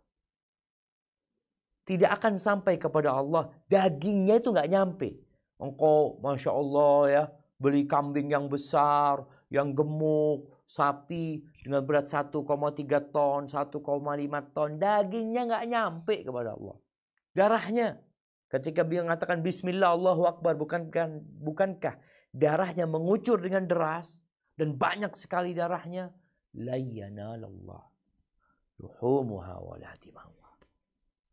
Tidak akan sampai kepada Allah, dagingnya itu nggak nyampe. Engkau Masya Allah ya, beli kambing yang besar, yang gemuk, sapi dengan berat 1,3 ton, 1,5 ton, dagingnya nggak nyampe kepada Allah. Darahnya, ketika dia mengatakan Bismillah Allahu Akbar, bukankah darahnya mengucur dengan deras dan banyak sekali darahnya? La yanalallah. luhumuha wala dima'uha.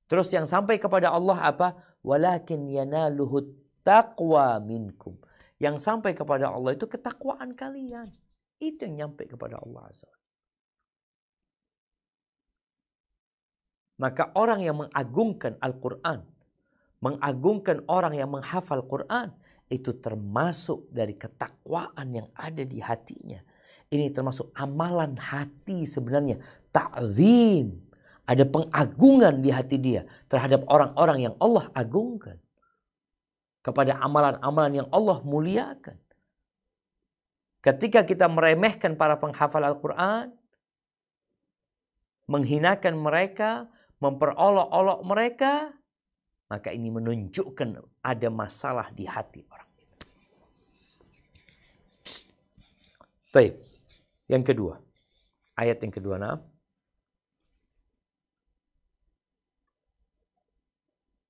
Terus yang sampai kepada Allah apa? Walakin yanaluhut taqwa minkum. Yang sampai kepada Allah itu ketakwaan kalian. Itu yang nyampe kepada Allah Azza. Maka orang yang mengagungkan Al-Quran, mengagungkan orang yang menghafal Quran, itu termasuk dari ketakwaan yang ada di hatinya. Ini termasuk amalan hati sebenarnya. Ta'zim. Ada pengagungan di hati dia terhadap orang-orang yang Allah agungkan. Kepada amalan-amalan yang Allah muliakan. Ketika kita meremehkan para penghafal Al-Quran, menghinakan mereka, memperolok-olok mereka, maka ini menunjukkan ada masalah di hati orang itu. Baik. Yang kedua. Ayat yang kedua. Nah.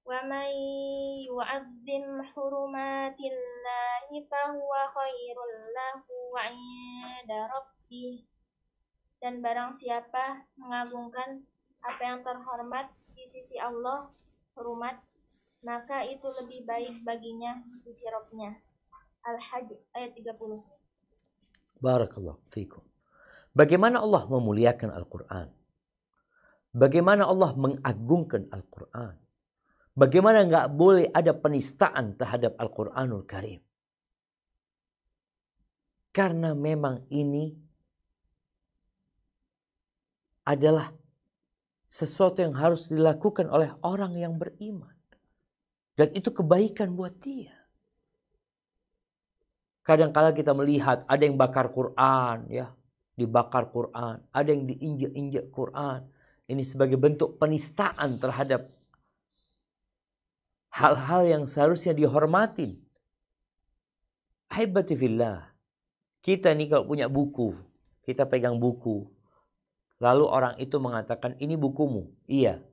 وَمَنْ يُعَظِّمْ حُرُمَاتِ اللَّهِ فَهُوَ خَيْرٌ لَهُ عِنْدَ رَبِّهِ. Dan barang siapa mengagungkan apa yang terhormat di sisi Allah, hurumat, maka itu lebih baik baginya di sisi Rabb-nya. Al-Hajj ayat 30. Barakallahu fikum. Bagaimana Allah memuliakan Al-Quran? Bagaimana Allah mengagungkan Al-Quran? Bagaimana nggak boleh ada penistaan terhadap Al-Quranul Karim? Karena memang ini adalah sesuatu yang harus dilakukan oleh orang yang beriman. Dan itu kebaikan buat dia. Kadang-kala kita melihat ada yang bakar Quran, ya, dibakar Quran, ada yang diinjak-injak Quran. Ini sebagai bentuk penistaan terhadap hal-hal yang seharusnya dihormatin. Ahibati fillah. Kita nih kalau punya buku, kita pegang buku. Lalu orang itu mengatakan, ini bukumu. Iya.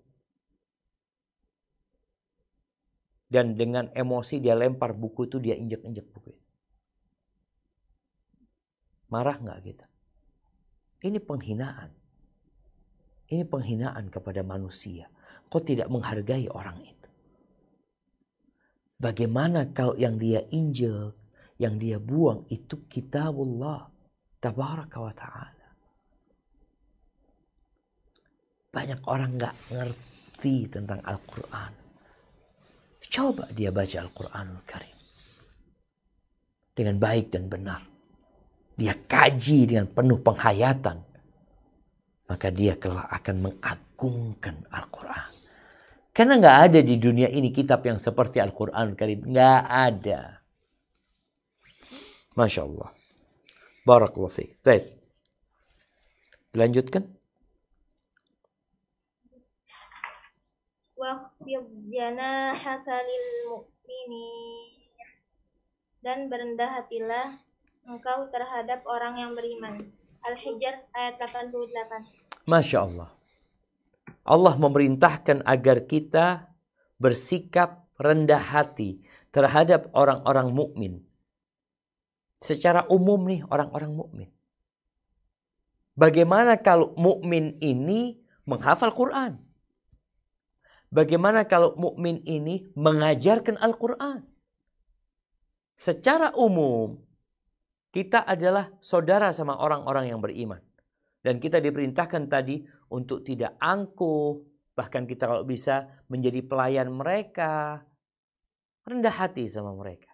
Dan dengan emosi dia lempar buku itu, dia injek-injek buku itu. Marah nggak kita? Ini penghinaan. Ini penghinaan kepada manusia. Kau tidak menghargai orang itu. Bagaimana kalau yang dia injek, yang dia buang itu kitabullah tabaraka wa ta'ala. Banyak orang gak ngerti tentang Al-Quran. Coba dia baca Al-Quranul Karim dengan baik dan benar. Dia kaji dengan penuh penghayatan. Maka dia kelak akan mengagungkan Al-Quran. Karena nggak ada di dunia ini kitab yang seperti Al-Quran Karim. Nggak ada. Masya Allah. Barakallahu fiik. Baik. Dilanjutkan. وَاخْفِضْ جَنَاحَكَ لِلْمُؤْمِنِينَ. Dan berendah hatilah engkau terhadap orang yang beriman. Al-Hijr ayat 88. Masya Allah. Allah memerintahkan agar kita bersikap rendah hati terhadap orang-orang mukmin. Secara umum nih orang-orang mukmin. Bagaimana kalau mukmin ini menghafal Quran? Bagaimana kalau mukmin ini mengajarkan Al-Quran? Secara umum kita adalah saudara sama orang-orang yang beriman. Dan kita diperintahkan tadi untuk tidak angkuh. Bahkan kita kalau bisa menjadi pelayan mereka. Rendah hati sama mereka.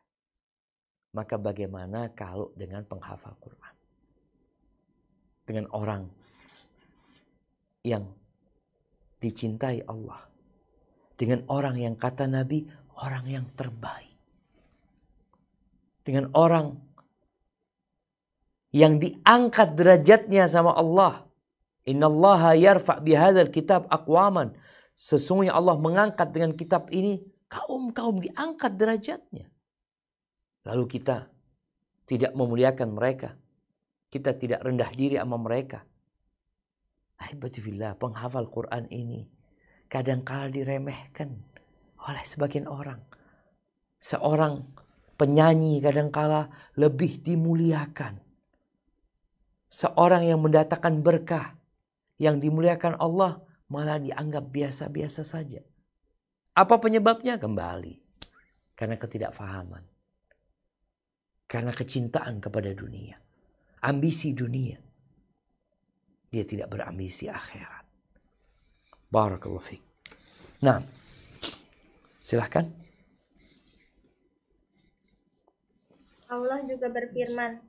Maka bagaimana kalau dengan penghafal Quran? Dengan orang yang dicintai Allah. Dengan orang yang kata Nabi, orang yang terbaik. Dengan orang yang diangkat derajatnya sama Allah. Innallaha yarfa' bihadzal kitab aqwaman. Sesungguhnya Allah mengangkat dengan kitab ini kaum-kaum diangkat derajatnya. Lalu kita tidak memuliakan mereka. Kita tidak rendah diri sama mereka. Ahibati fillah, penghafal Quran ini kadangkala diremehkan oleh sebagian orang. Seorang penyanyi kadangkala lebih dimuliakan. Seorang yang mendatangkan berkah yang dimuliakan Allah malah dianggap biasa-biasa saja. Apa penyebabnya? Kembali karena ketidakfahaman, karena kecintaan kepada dunia, ambisi dunia. Dia tidak berambisi akhirat. Barakallahu fiik. Nah, silahkan. Allah juga berfirman,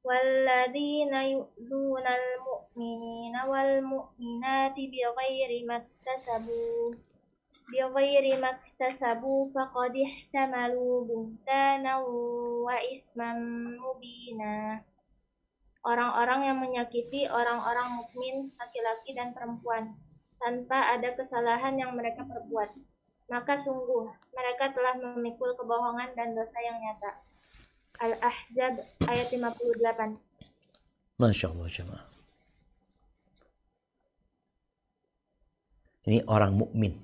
walladzina yu'dzunal mu'minina wal mu'minati bighairi maktasabu faqad ihtamalu buhtanan wa isman mubina. Orang-orang yang menyakiti orang-orang mukmin laki-laki dan perempuan tanpa ada kesalahan yang mereka perbuat, maka sungguh mereka telah memikul kebohongan dan dosa yang nyata. Al-Ahzab ayat 58. Masya Allah jemaah. Ini orang mukmin,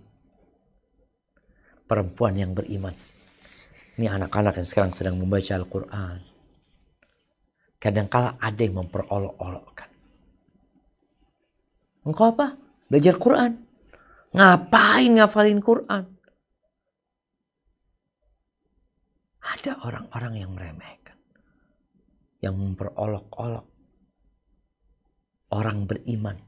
perempuan yang beriman. Ini anak-anak yang sekarang sedang membaca Al-Quran. Kadangkala ada yang memperolok-olokkan. Engkau apa? Belajar Quran. Ngapain ngafalin Quran? Ada orang-orang yang meremehkan, yang memperolok-olok orang beriman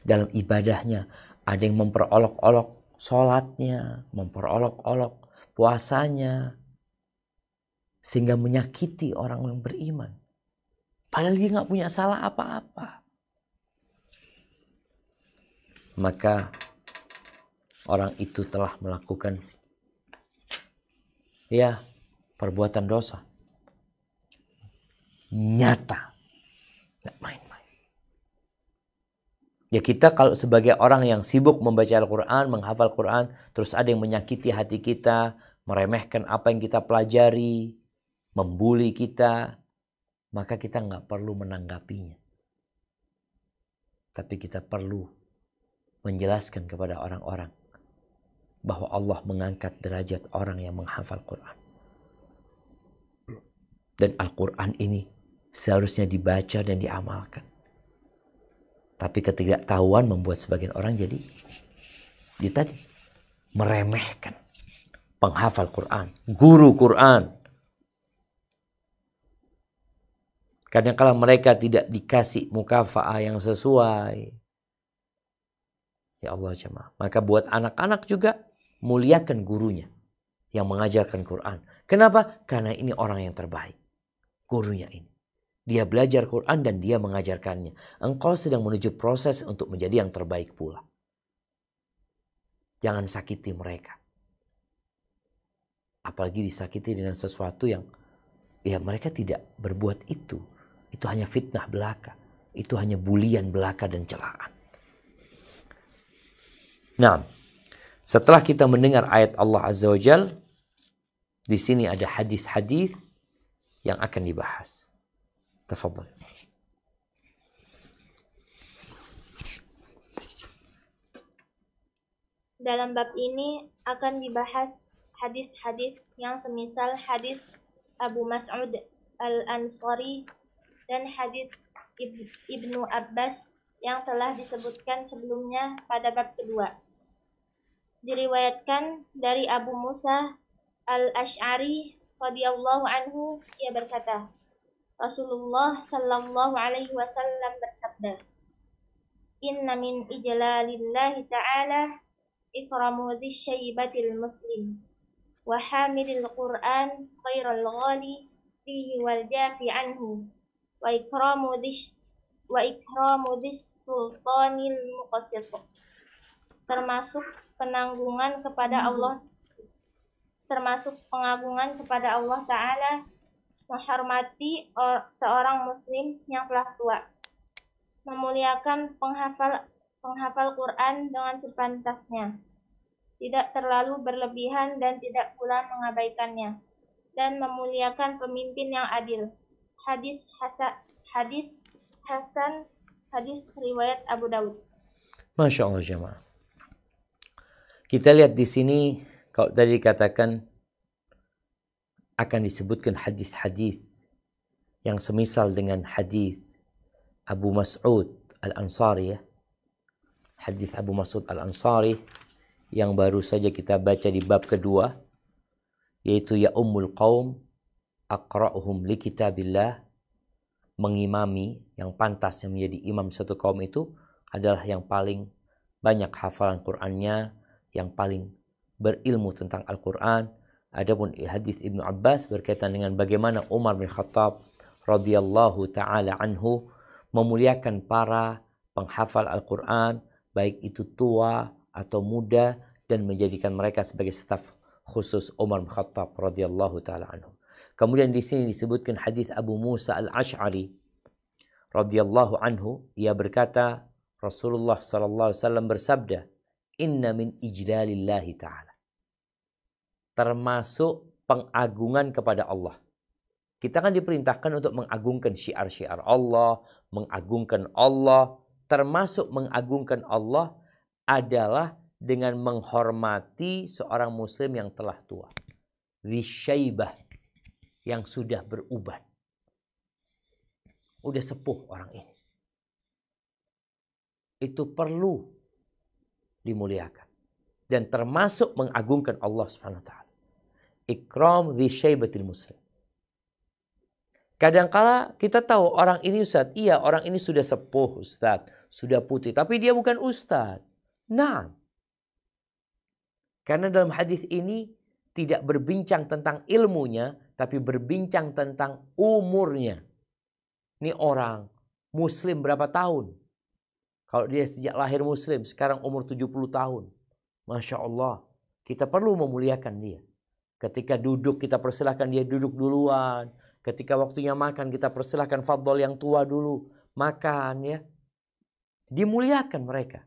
dalam ibadahnya. Ada yang memperolok-olok sholatnya, memperolok-olok puasanya, sehingga menyakiti orang yang beriman. Padahal dia nggak punya salah apa-apa. Maka orang itu telah melakukan perbuatan dosa nyata, nggak main-main. Ya kita kalau sebagai orang yang sibuk membaca Al-Quran, menghafal Quran, terus ada yang menyakiti hati kita, meremehkan apa yang kita pelajari, membuli kita, maka kita nggak perlu menanggapinya. Tapi kita perlu menjelaskan kepada orang-orang bahwa Allah mengangkat derajat orang yang menghafal Quran. Dan Al-Quran ini seharusnya dibaca dan diamalkan. Tapi ketidaktahuan membuat sebagian orang jadi meremehkan penghafal Quran, guru Quran. Kadang-kala mereka tidak dikasih mukafa'ah yang sesuai. Ya Allah jemaah. Maka buat anak-anak juga muliakan gurunya yang mengajarkan Quran. Kenapa? Karena ini orang yang terbaik. Gurunya ini. Dia belajar Quran dan dia mengajarkannya. Engkau sedang menuju proses untuk menjadi yang terbaik pula. Jangan sakiti mereka. Apalagi disakiti dengan sesuatu yang mereka tidak berbuat itu. Itu hanya fitnah belaka. Itu hanya bulian belaka dan celaan. Nah, setelah kita mendengar ayat Allah Azza wa Jal, di sini ada hadis-hadis yang akan dibahas. Tafadhal. Dalam bab ini akan dibahas hadis-hadis yang semisal hadis Abu Mas'ud Al-Ansari dan hadis Ibnu Abbas yang telah disebutkan sebelumnya pada bab kedua. Diriwayatkan dari Abu Musa Al-Asy'ari radhiyallahu anhu, ia berkata, Rasulullah sallallahu alaihi wasallam bersabda, Inna min ijlalillahi ta'ala ikramu dzissyaibatil muslim wa hamilil Qur'an khairal ghali fihi wal jafi anhu wa ikramu dzis sultanil muqassith. Termasuk pengagungan kepada Allah Ta'ala, menghormati seorang muslim yang telah tua, memuliakan penghafal Quran dengan sepantasnya, tidak terlalu berlebihan dan tidak pula mengabaikannya, dan memuliakan pemimpin yang adil. Hadis Hasan, hadis riwayat Abu Daud. Masya Allah jemaah. Kita lihat di sini, kalau tadi dikatakan akan disebutkan hadis-hadis yang semisal dengan hadis Abu Mas'ud Al-Ansari ya. Hadis Abu Mas'ud Al-Ansari yang baru saja kita baca di bab kedua, yaitu ya ummul qaum aqra'uhum li kitabillah. Mengimami, yang pantas yang menjadi imam satu kaum itu adalah yang paling banyak hafalan Qur'annya, yang paling berilmu tentang Al-Quran. Adapun hadis Ibnu Abbas berkaitan dengan bagaimana Umar bin Khattab radhiyallahu taala anhu memuliakan para penghafal Al-Quran, baik itu tua atau muda, dan menjadikan mereka sebagai staf khusus Umar bin Khattab radhiyallahu taala anhu. Kemudian di sini disebutkan hadis Abu Musa Al-Asy'ari radhiyallahu anhu, ia berkata Rasulullah sallallahu alaihi wasallam bersabda, "Inna min ijlalillahi ta'ala." Termasuk pengagungan kepada Allah. Kita kan diperintahkan untuk mengagungkan syiar-syiar Allah, mengagungkan Allah. Termasuk mengagungkan Allah adalah dengan menghormati seorang muslim yang telah tua. Dzisyaibah, yang sudah beruban. Udah sepuh orang ini. Itu perlu dimuliakan. Dan termasuk mengagungkan Allah Subhanahu wa taala. Ikram dzisyaibatil muslim. Kadangkala kita tahu orang ini Ustaz, iya orang ini sudah sepuh Ustaz, sudah putih, tapi dia bukan Ustaz. Nah, karena dalam hadis ini tidak berbincang tentang ilmunya, tapi berbincang tentang umurnya. Ini orang muslim berapa tahun? Kalau dia sejak lahir muslim, sekarang umur 70 tahun. Masya Allah, kita perlu memuliakan dia. Ketika duduk kita persilahkan dia duduk duluan. Ketika waktunya makan kita persilahkan fadhol yang tua dulu makan ya. Dimuliakan mereka.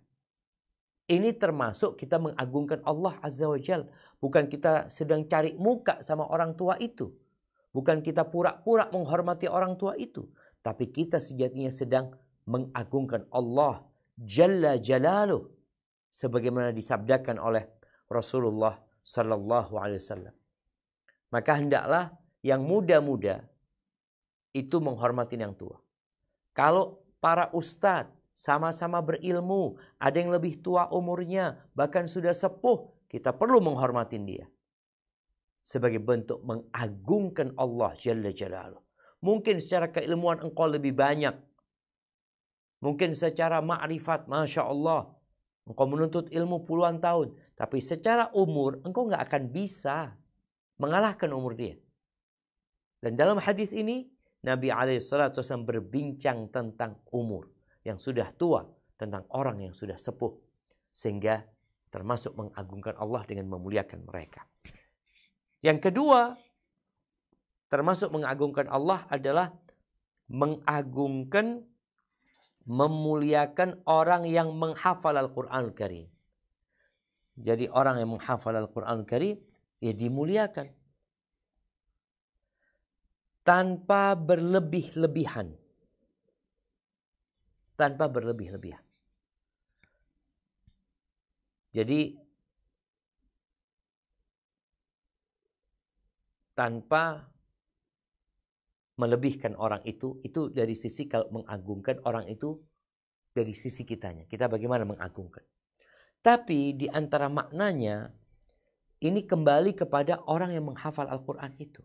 Ini termasuk kita mengagungkan Allah Azza wa Jal. Bukan kita sedang cari muka sama orang tua itu. Bukan kita pura-pura menghormati orang tua itu. Tapi kita sejatinya sedang mengagungkan Allah Jalla Jalaluh. Sebagaimana disabdakan oleh Rasulullah Sallallahu Alaihi Wasallam. Maka hendaklah yang muda-muda itu menghormati yang tua. Kalau para ustadz sama-sama berilmu, ada yang lebih tua umurnya, bahkan sudah sepuh, kita perlu menghormati dia. Sebagai bentuk mengagungkan Allah Jalla Jalaluh. Mungkin secara keilmuan engkau lebih banyak. Mungkin secara ma'rifat, Masya Allah, engkau menuntut ilmu puluhan tahun. Tapi secara umur, engkau nggak akan bisa mengalahkan umur dia. Dan dalam hadis ini, Nabi SAW berbincang tentang umur yang sudah tua, tentang orang yang sudah sepuh. Sehingga termasuk mengagungkan Allah dengan memuliakan mereka. Yang kedua, termasuk mengagungkan Allah adalah mengagungkan, memuliakan orang yang menghafal Al-Quranul Karim. Jadi orang yang menghafal Al-Quranul Karim, ya dimuliakan. Tanpa berlebih-lebihan. Tanpa berlebih-lebihan. Jadi tanpa melebihkan orang itu dari sisi kalau mengagungkan orang itu dari sisi kitanya. Kita bagaimana mengagungkan. Tapi di antara maknanya ini kembali kepada orang yang menghafal Al-Quran itu.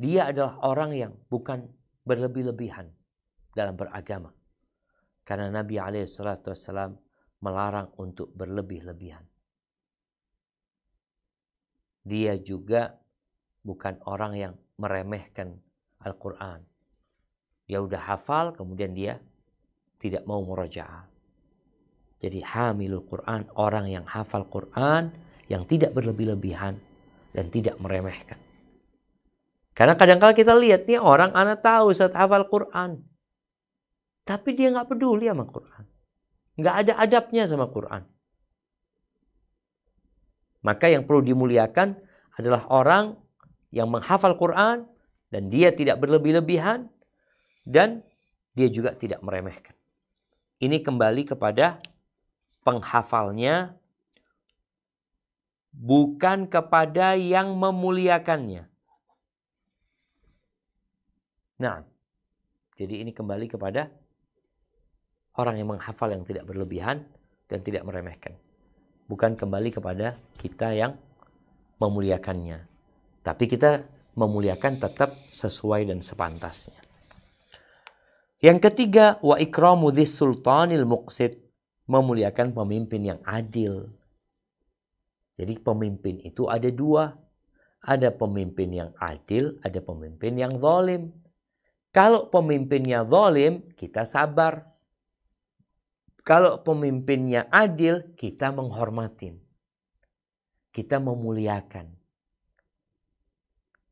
Dia adalah orang yang bukan berlebih-lebihan dalam beragama. Karena Nabi SAW melarang untuk berlebih-lebihan. Dia juga bukan orang yang meremehkan Al-Quran. Dia udah hafal, kemudian dia tidak mau murajaah. Jadi hamilul Quran, orang yang hafal Quran, yang tidak berlebih-lebihan dan tidak meremehkan. Karena kadang-kadang kita lihat nih orang, anak tahu saat hafal Quran, tapi dia nggak peduli sama Quran, nggak ada adabnya sama Quran. Maka yang perlu dimuliakan adalah orang yang menghafal Quran dan dia tidak berlebih-lebihan dan dia juga tidak meremehkan. Ini kembali kepada penghafalnya, bukan kepada yang memuliakannya. Nah, jadi ini kembali kepada Orang yang menghafal yang tidak berlebihan dan tidak meremehkan. Bukan kembali kepada kita yang memuliakannya. Tapi kita memuliakan tetap sesuai dan sepantasnya. Yang ketiga, wa ikramu dzis sultanil muqsid, memuliakan pemimpin yang adil. Jadi pemimpin itu ada dua. Ada pemimpin yang adil, ada pemimpin yang zalim. Kalau pemimpinnya zalim, kita sabar. Kalau pemimpinnya adil, kita menghormatin. Kita memuliakan.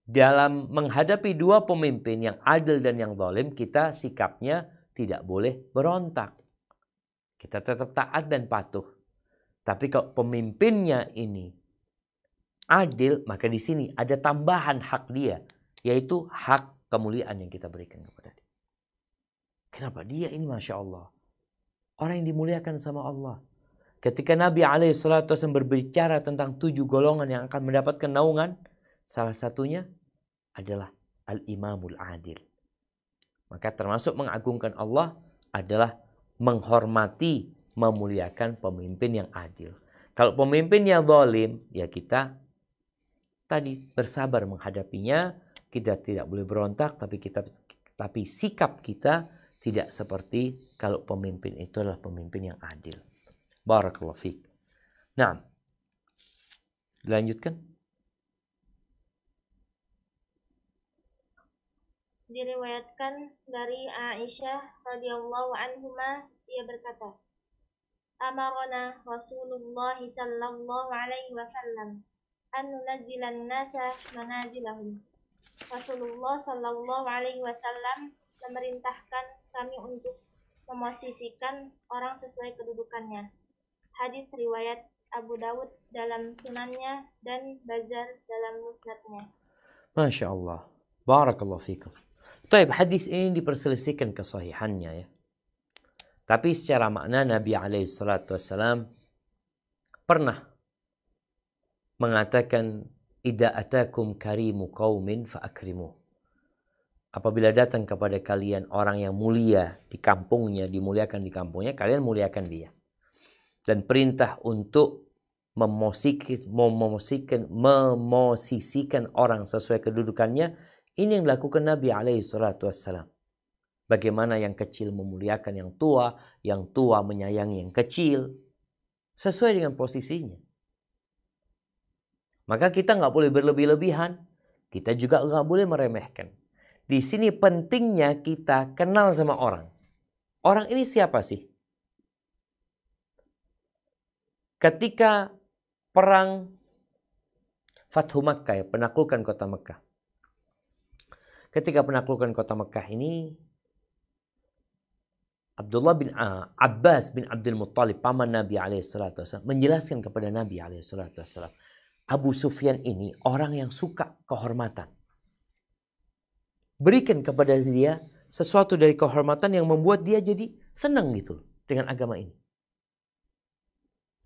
Dalam menghadapi dua pemimpin yang adil dan yang zalim, kita sikapnya tidak boleh berontak. Kita tetap taat dan patuh. Tapi kalau pemimpinnya ini adil, maka di sini ada tambahan hak dia, yaitu hak kemuliaan yang kita berikan kepada dia. Kenapa? Dia ini Masya Allah, orang yang dimuliakan sama Allah. Ketika Nabi SAW berbicara tentang 7 golongan yang akan mendapatkan naungan, salah satunya adalah Al-Imamul Adil. Maka termasuk mengagungkan Allah adalah menghormati, memuliakan pemimpin yang adil. Kalau pemimpinnya zalim, ya kita tadi bersabar menghadapinya. Kita tidak boleh berontak, tapi sikap kita tidak seperti kalau pemimpin itu adalah pemimpin yang adil. Barakallahu fiik. Nah, dilanjutkan. Diriwayatkan dari Aisyah radhiyallahu anhuma, ia berkata, amarona Rasulullah sallallahu alaihi wasallam an nunazzilan nasa manazilahum. Rasulullah sallallahu alaihi wasallam memerintahkan kami untuk memosisikan orang sesuai kedudukannya. Hadis riwayat Abu Dawud dalam sunannya dan Bazar dalam musnadnya. Masya Allah. Barakallahu fikum. Baik, hadis ini diperselisihkan kesahihannya ya. Tapi secara makna Nabi SAW pernah mengatakan, idza atakum karimu qaumin fa akrimu. Apabila datang kepada kalian orang yang mulia di kampungnya, dimuliakan di kampungnya, kalian muliakan dia. Dan perintah untuk memosisikan orang sesuai kedudukannya, ini yang dilakukan Nabi SAW. Bagaimana yang kecil memuliakan yang tua menyayangi yang kecil, sesuai dengan posisinya. Maka kita nggak boleh berlebih-lebihan, kita juga nggak boleh meremehkan. Di sini pentingnya kita kenal sama orang. Orang ini siapa sih? Ketika perang Fathu Makkah, ya, penaklukan kota Makkah. Ketika penaklukan kota Makkah ini, Abbas bin Abdul Muttalib, paman Nabi SAW, menjelaskan kepada Nabi SAW, Abu Sufyan ini orang yang suka kehormatan. Berikan kepada dia sesuatu dari kehormatan yang membuat dia jadi senang gitu dengan agama ini.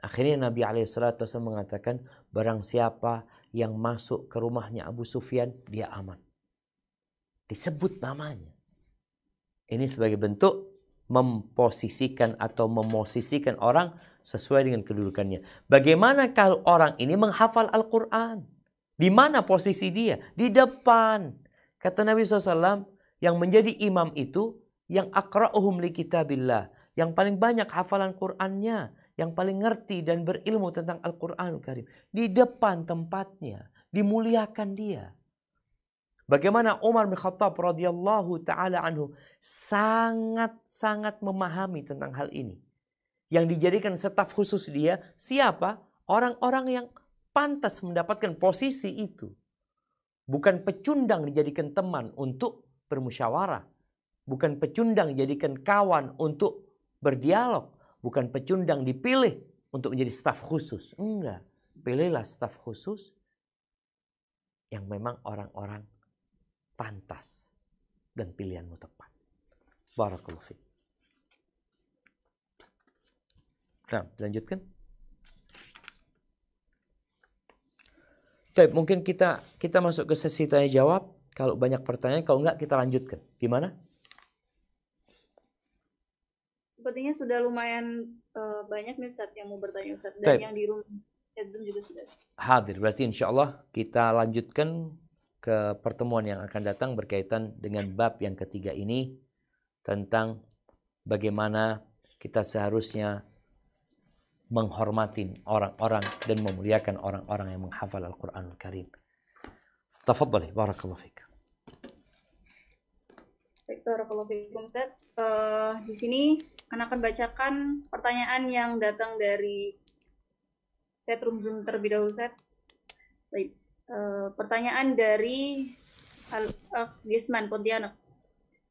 Akhirnya Nabi SAW mengatakan, barang siapa yang masuk ke rumahnya Abu Sufyan, dia aman. Disebut namanya. Ini sebagai bentuk memposisikan atau memosisikan orang sesuai dengan kedudukannya. Bagaimana kalau orang ini menghafal Al-Quran? Di mana posisi dia? Di depan. Kata Nabi SAW, yang menjadi imam itu yang akra'uhum li kitabillah, yang paling banyak hafalan Qur'annya, yang paling ngerti dan berilmu tentang Al-Quranul Karim. Di depan tempatnya, dimuliakan dia. Bagaimana Umar bin Khattab radhiyallahu ta'ala anhu sangat-sangat memahami tentang hal ini. Yang dijadikan staf khusus dia, siapa? Orang-orang yang pantas mendapatkan posisi itu. Bukan pecundang dijadikan teman untuk bermusyawarah. Bukan pecundang dijadikan kawan untuk berdialog. Bukan pecundang dipilih untuk menjadi staf khusus. Enggak. Pilihlah staf khusus yang memang orang-orang pantas dan pilihanmu tepat. Barakallahu fiik. Nah, lanjutkan. Baik, mungkin kita masuk ke sesi tanya jawab. Kalau banyak pertanyaan, kalau enggak kita lanjutkan. Gimana? Sepertinya sudah lumayan banyak nih Ustaz yang mau bertanya Ustaz, dan Baik. yang di room chat Zoom juga sudah. Hadir. Berarti insya Allah kita lanjutkan ke pertemuan yang akan datang berkaitan dengan bab yang ketiga ini tentang bagaimana kita seharusnya menghormati orang-orang dan memuliakan orang-orang yang menghafal Al-Quranul Karim. Tafadhali, barakallahu fiik. Baik, barakallahu fiikum Ustaz. Di sini Ana akan bacakan pertanyaan yang datang dari chat room Zoom terlebih dahulu Ustaz. Baik, pertanyaan dari Gisman Pontianak.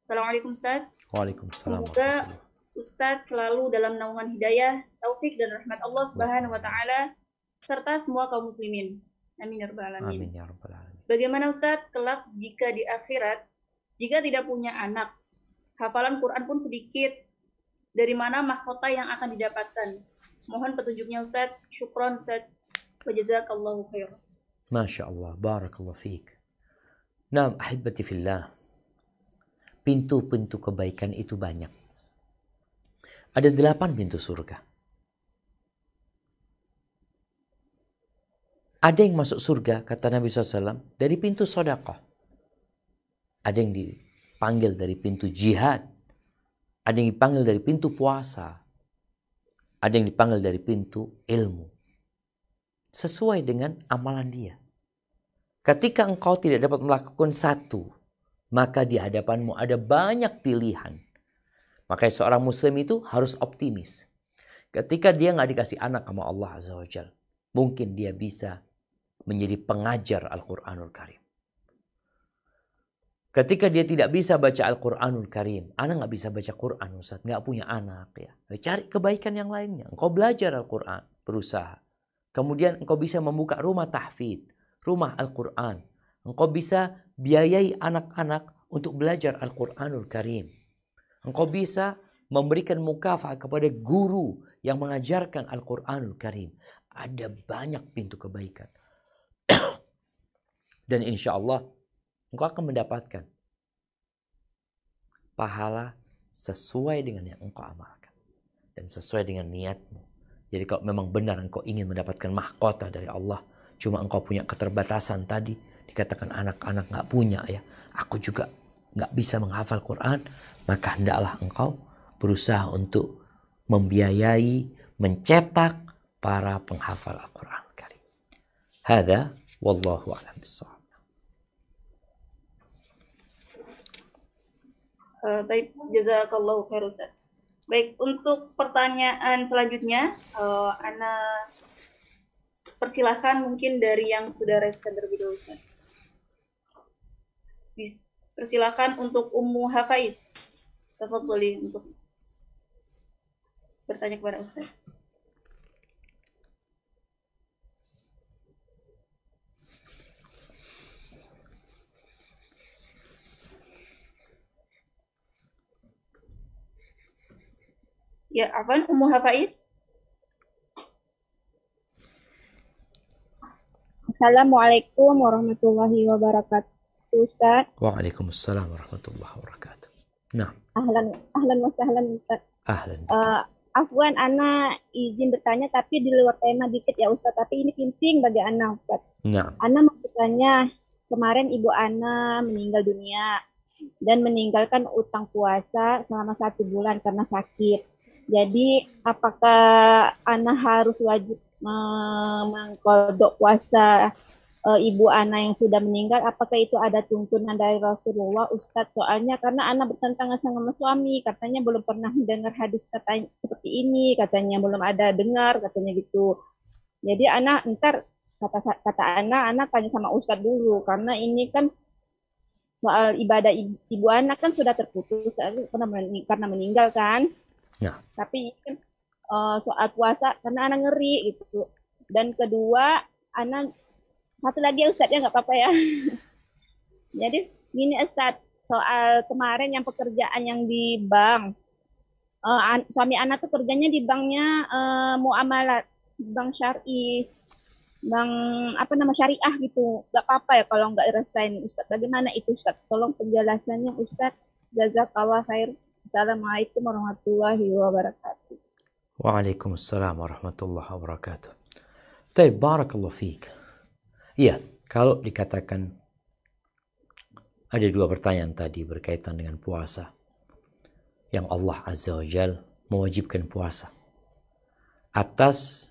Assalamualaikum Ustaz. Waalaikumsalam. Semoga Ustadz selalu dalam naungan hidayah, taufik dan rahmat Allah Subhanahu wa taala serta semua kaum muslimin. Amin ya rabbal alamin. Amin ya rabbal alamin. Bagaimana Ustadz kelak jika di akhirat jika tidak punya anak, hafalan Quran pun sedikit, dari mana mahkota yang akan didapatkan? Mohon petunjuknya Ustadz. Syukron Ustadz. Wa jazakallahu khairan. Masya Allah, barakallahu fiik. Nah, ahibati fillah. Pintu-pintu kebaikan itu banyak. Ada 8 pintu surga. Ada yang masuk surga, kata Nabi SAW, dari pintu sedekah. Ada yang dipanggil dari pintu jihad. Ada yang dipanggil dari pintu puasa. Ada yang dipanggil dari pintu ilmu. Sesuai dengan amalan dia. Ketika engkau tidak dapat melakukan satu, maka di hadapanmu ada banyak pilihan. Makanya seorang muslim itu harus optimis. Ketika dia nggak dikasih anak sama Allah Azza wa Jal, mungkin dia bisa menjadi pengajar Al-Quranul Karim. Ketika dia tidak bisa baca Al-Quranul Karim, anak nggak bisa baca Quran, Ustaz, nggak punya anak, ya. Cari kebaikan yang lainnya. Engkau belajar Al-Quran, berusaha. Kemudian engkau bisa membuka rumah tahfidz, rumah Al-Quran. Engkau bisa biayai anak-anak untuk belajar Al-Quranul Karim. Engkau bisa memberikan mukafah kepada guru yang mengajarkan Al-Quranul Karim. Ada banyak pintu kebaikan. Dan insya Allah engkau akan mendapatkan pahala sesuai dengan yang engkau amalkan. Dan sesuai dengan niatmu. Jadi kalau memang benar engkau ingin mendapatkan mahkota dari Allah, cuma engkau punya keterbatasan tadi, dikatakan anak-anak gak punya ya, aku juga gak bisa menghafal Quran, maka hendaklah engkau berusaha untuk membiayai, mencetak para penghafal Al-Quran Karim. Hadza wallahu a'lam bishawab. Baik, jazakallahu khair Ustaz. Baik, untuk pertanyaan selanjutnya, Ana persilahkan mungkin dari yang sudah raise terlebih dahulu Ustaz. Persilahkan untuk Ummu Hafaiz. Tafadhali untuk bertanya kepada Ustaz. Ya, Afwan, Ummu Hafaiz. Assalamualaikum warahmatullahi wabarakatuh, Ustaz. Waalaikumsalam warahmatullahi wabarakatuh. Nah, Ahlan wa sahlan, Ustaz. ahlan. Afwan, Ana izin bertanya tapi di luar tema dikit ya Ustaz, tapi ini penting bagi Ana, Ustaz. Nah, Ana mau bertanya, kemarin ibu Ana meninggal dunia dan meninggalkan utang puasa selama 1 bulan karena sakit. Jadi apakah Ana harus wajib mengkodok puasa ibu Ana yang sudah meninggal? Apakah itu ada tuntunan dari Rasulullah, Ustadz? Soalnya karena Ana bertentangan sama suami, katanya belum pernah mendengar hadis katanya seperti ini, katanya belum ada dengar, katanya gitu. Jadi Ana ntar kata Ana tanya sama Ustadz dulu, karena ini kan soal ibadah ibu Ana kan sudah terputus karena meninggal kan. Nah. Tapi kan soal puasa karena Ana ngeri gitu. Dan kedua, Ana satu lagi ya Ustadz ya, nggak apa-apa ya. Jadi gini Ustadz, soal kemarin yang pekerjaan yang di bank, suami Ana tuh kerjanya di banknya muamalat, bank syari, bank syariah gitu. Nggak apa-apa ya kalau nggak resign Ustadz. Bagaimana itu Ustadz? Tolong penjelasannya Ustadz. Jazakallah khair. Assalamualaikum warahmatullahi wabarakatuh. Waalaikumsalam warahmatullahi wabarakatuh. Baik, barakallahu fiik. Iya, kalau dikatakan ada dua pertanyaan tadi berkaitan dengan puasa. Yang Allah Azza wa Jal mewajibkan puasa atas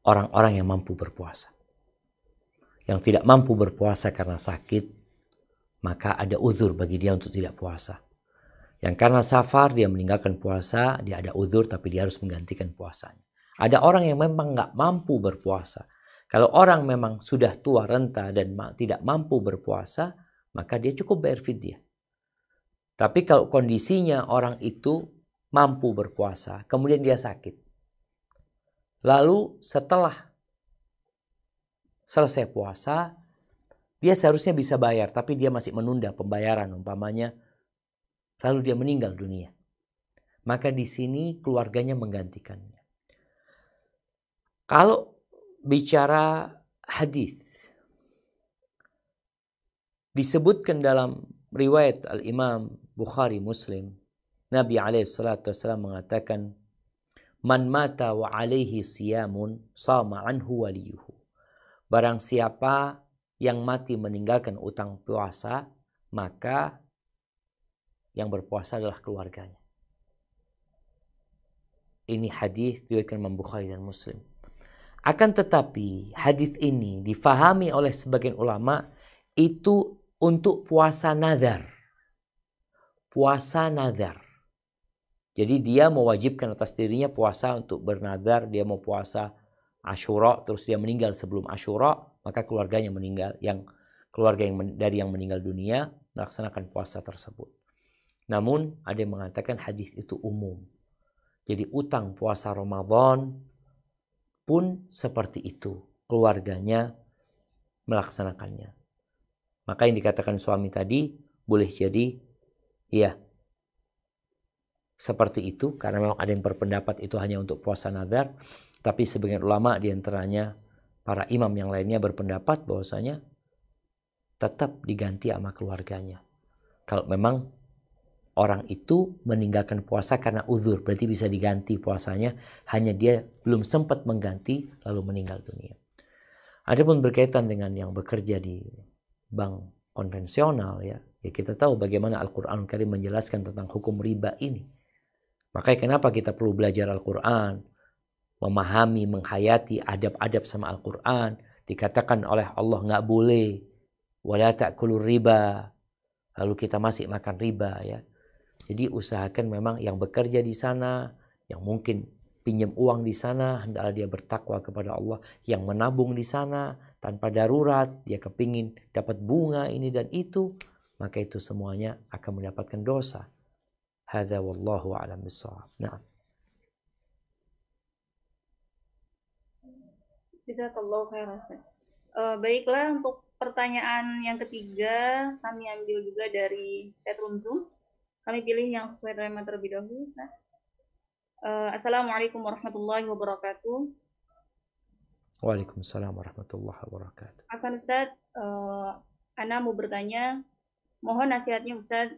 orang-orang yang mampu berpuasa. Yang tidak mampu berpuasa karena sakit, maka ada uzur bagi dia untuk tidak puasa. Yang karena safar dia meninggalkan puasa, dia ada uzur tapi dia harus menggantikan puasanya. Ada orang yang memang nggak mampu berpuasa. Kalau orang memang sudah tua renta dan tidak mampu berpuasa, maka dia cukup bayar fidyah. Tapi kalau kondisinya orang itu mampu berpuasa, kemudian dia sakit. Lalu setelah selesai puasa, dia seharusnya bisa bayar, tapi dia masih menunda pembayaran umpamanya. Lalu dia meninggal dunia. Maka di sini keluarganya menggantikannya. Kalau bicara hadis, disebutkan dalam riwayat Al-Imam Bukhari Muslim, Nabi SAW mengatakan, Man mata wa alaihi siyamun sama anhu waliyuhu. Barang siapa yang mati meninggalkan utang puasa, maka yang berpuasa adalah keluarganya. Ini hadis diriwayatkan Imam Bukhari dan Muslim. Akan tetapi hadis ini difahami oleh sebagian ulama itu untuk puasa nazar. Puasa nazar. Jadi dia mewajibkan atas dirinya puasa untuk bernazar, dia mau puasa Asyura terus dia meninggal sebelum Asyura, maka keluarganya meninggal, keluarga dari yang meninggal dunia melaksanakan puasa tersebut. Namun ada yang mengatakan hadis itu umum. Jadi utang puasa Ramadan pun seperti itu, keluarganya melaksanakannya. Maka yang dikatakan suami tadi boleh jadi ya seperti itu, karena memang ada yang berpendapat itu hanya untuk puasa nazar, tapi sebagian ulama diantaranya para imam yang lainnya berpendapat bahwasanya tetap diganti sama keluarganya. Kalau memang orang itu meninggalkan puasa karena uzur, berarti bisa diganti puasanya, hanya dia belum sempat mengganti lalu meninggal dunia. Adapun berkaitan dengan yang bekerja di bank konvensional ya kita tahu bagaimana Al-Quran Karim menjelaskan tentang hukum riba ini. Makanya kenapa kita perlu belajar Al-Quran, memahami, menghayati adab-adab sama Al-Quran. Dikatakan oleh Allah nggak boleh, wala ta'kulur riba, lalu kita masih makan riba ya. Jadi usahakan memang yang bekerja di sana, yang mungkin pinjam uang di sana, hendaklah dia bertakwa kepada Allah. Yang menabung di sana tanpa darurat, dia kepingin dapat bunga ini dan itu, maka itu semuanya akan mendapatkan dosa. Hadza wallahu a'lam bissawab. Nah. Jazakallahu khairan. Baiklah, untuk pertanyaan yang ketiga kami ambil juga dari chatroom Zoom. Kami pilih yang sesuai tema terlebih dahulu. Assalamualaikum warahmatullahi wabarakatuh. Waalaikumsalam warahmatullahi wabarakatuh. Afwan Ustaz, Ana mau bertanya, mohon nasihatnya Ustaz.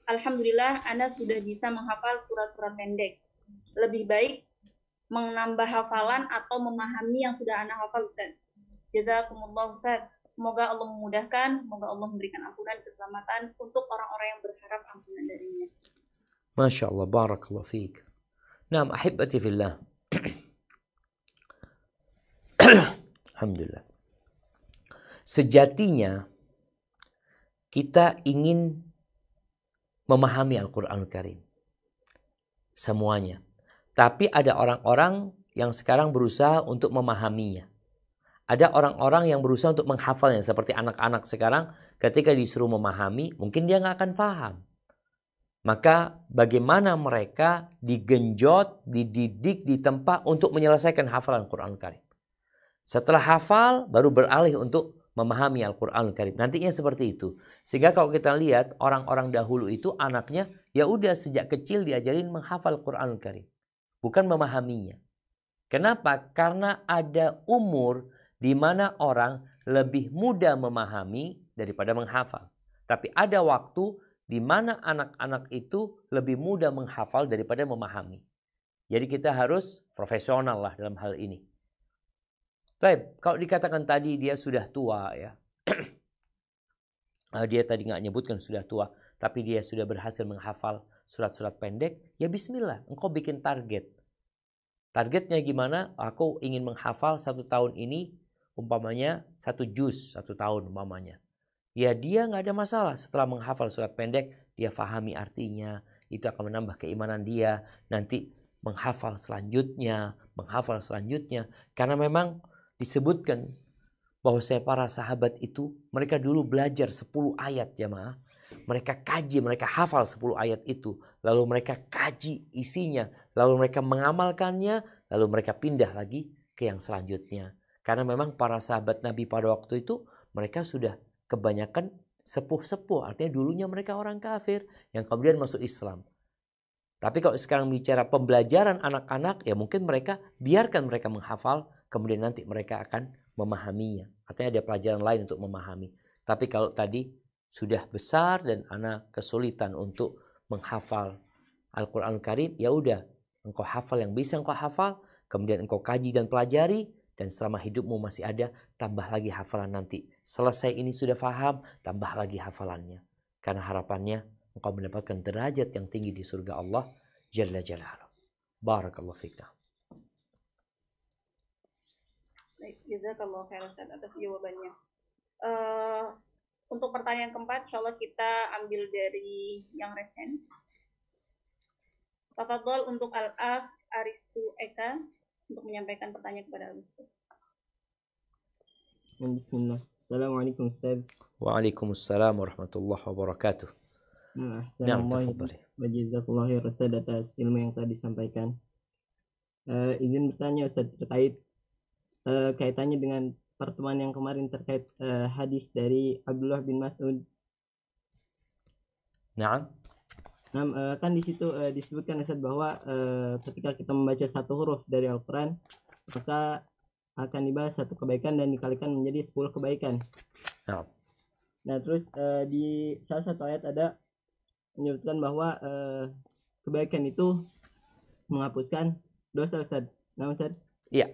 Alhamdulillah Ana sudah bisa menghafal surat-surat pendek. Lebih baik menambah hafalan atau memahami yang sudah Ana hafal Ustaz. Jazakumullah Ustaz. Semoga Allah memudahkan, semoga Allah memberikan ampunan keselamatan untuk orang-orang yang berharap ampunan darinya. Masya Allah, barakallahu fiik. Naam, ahibati fillah. Alhamdulillah. Sejatinya kita ingin memahami Al-Quranul Karim. Semuanya. Tapi ada orang-orang yang sekarang berusaha untuk memahaminya. Ada orang-orang yang berusaha untuk menghafalnya. Seperti anak-anak sekarang ketika disuruh memahami, mungkin dia nggak akan paham. Maka bagaimana mereka digenjot, dididik, ditempa untuk menyelesaikan hafalan Al-Quranul Karim. Setelah hafal, baru beralih untuk memahami Al-Quranul Karim. Nantinya seperti itu. Sehingga kalau kita lihat orang-orang dahulu itu anaknya ya udah sejak kecil diajarin menghafal Al-Quranul Karim. Bukan memahaminya. Kenapa? Karena ada umur di mana orang lebih mudah memahami daripada menghafal. Tapi ada waktu di mana anak-anak itu lebih mudah menghafal daripada memahami. Jadi kita harus profesional lah dalam hal ini. Baik, kalau dikatakan tadi dia sudah tua ya. Dia tadi nggak nyebutkan sudah tua, tapi dia sudah berhasil menghafal surat-surat pendek, ya bismillah, engkau bikin target. Targetnya gimana? Aku ingin menghafal 1 tahun ini, umpamanya 1 juz 1 tahun umpamanya. Ya dia nggak ada masalah setelah menghafal surat pendek, dia fahami artinya, itu akan menambah keimanan dia, nanti menghafal selanjutnya. Karena memang disebutkan bahwa para sahabat itu, mereka dulu belajar 10 ayat jamaah. Mereka kaji, mereka hafal 10 ayat itu. Lalu mereka kaji isinya. Lalu mereka mengamalkannya. Lalu mereka pindah lagi ke yang selanjutnya. Karena memang para sahabat Nabi pada waktu itu, mereka sudah kebanyakan sepuh-sepuh. Artinya dulunya mereka orang kafir yang kemudian masuk Islam. Tapi kalau sekarang bicara pembelajaran anak-anak, ya mungkin mereka biarkan mereka menghafal. Kemudian nanti mereka akan memahaminya. Artinya ada pelajaran lain untuk memahami. Tapi kalau tadi sudah besar dan anak kesulitan untuk menghafal Al-Quranul Karim, ya udah, engkau hafal yang bisa engkau hafal, kemudian engkau kaji dan pelajari, dan selama hidupmu masih ada, tambah lagi hafalan nanti. Selesai ini sudah faham, tambah lagi hafalannya. Karena harapannya engkau mendapatkan derajat yang tinggi di surga Allah Jalla Jalaluhu. Barakallahu fiqh. Baik, jazakallahu khairan Ustaz atas jawabannya. Untuk pertanyaan keempat, insya Allah kita ambil dari yang resen. Tafadhol untuk Al-Akh Aristu Eka untuk menyampaikan pertanyaan kepada Al-Ustaz. Bismillah. Assalamualaikum Ustaz. Waalaikumsalam warahmatullahi wabarakatuh. Naam, tafadhali. Jazakallahu khairan Ustaz atas ilmu yang tadi disampaikan. Izin bertanya Ustaz terkait kaitannya dengan pertemuan yang kemarin terkait hadis dari Abdullah bin Mas'ud. Naam. Kan di situ disebutkan Ustaz bahwa ketika kita membaca 1 huruf dari Al-Quran, maka akan dibalas 1 kebaikan dan dikalikan menjadi 10 kebaikan. Naam. Nah terus di salah satu ayat ada menyebutkan bahwa kebaikan itu menghapuskan dosa Ustaz. Nah Ustaz? Iya.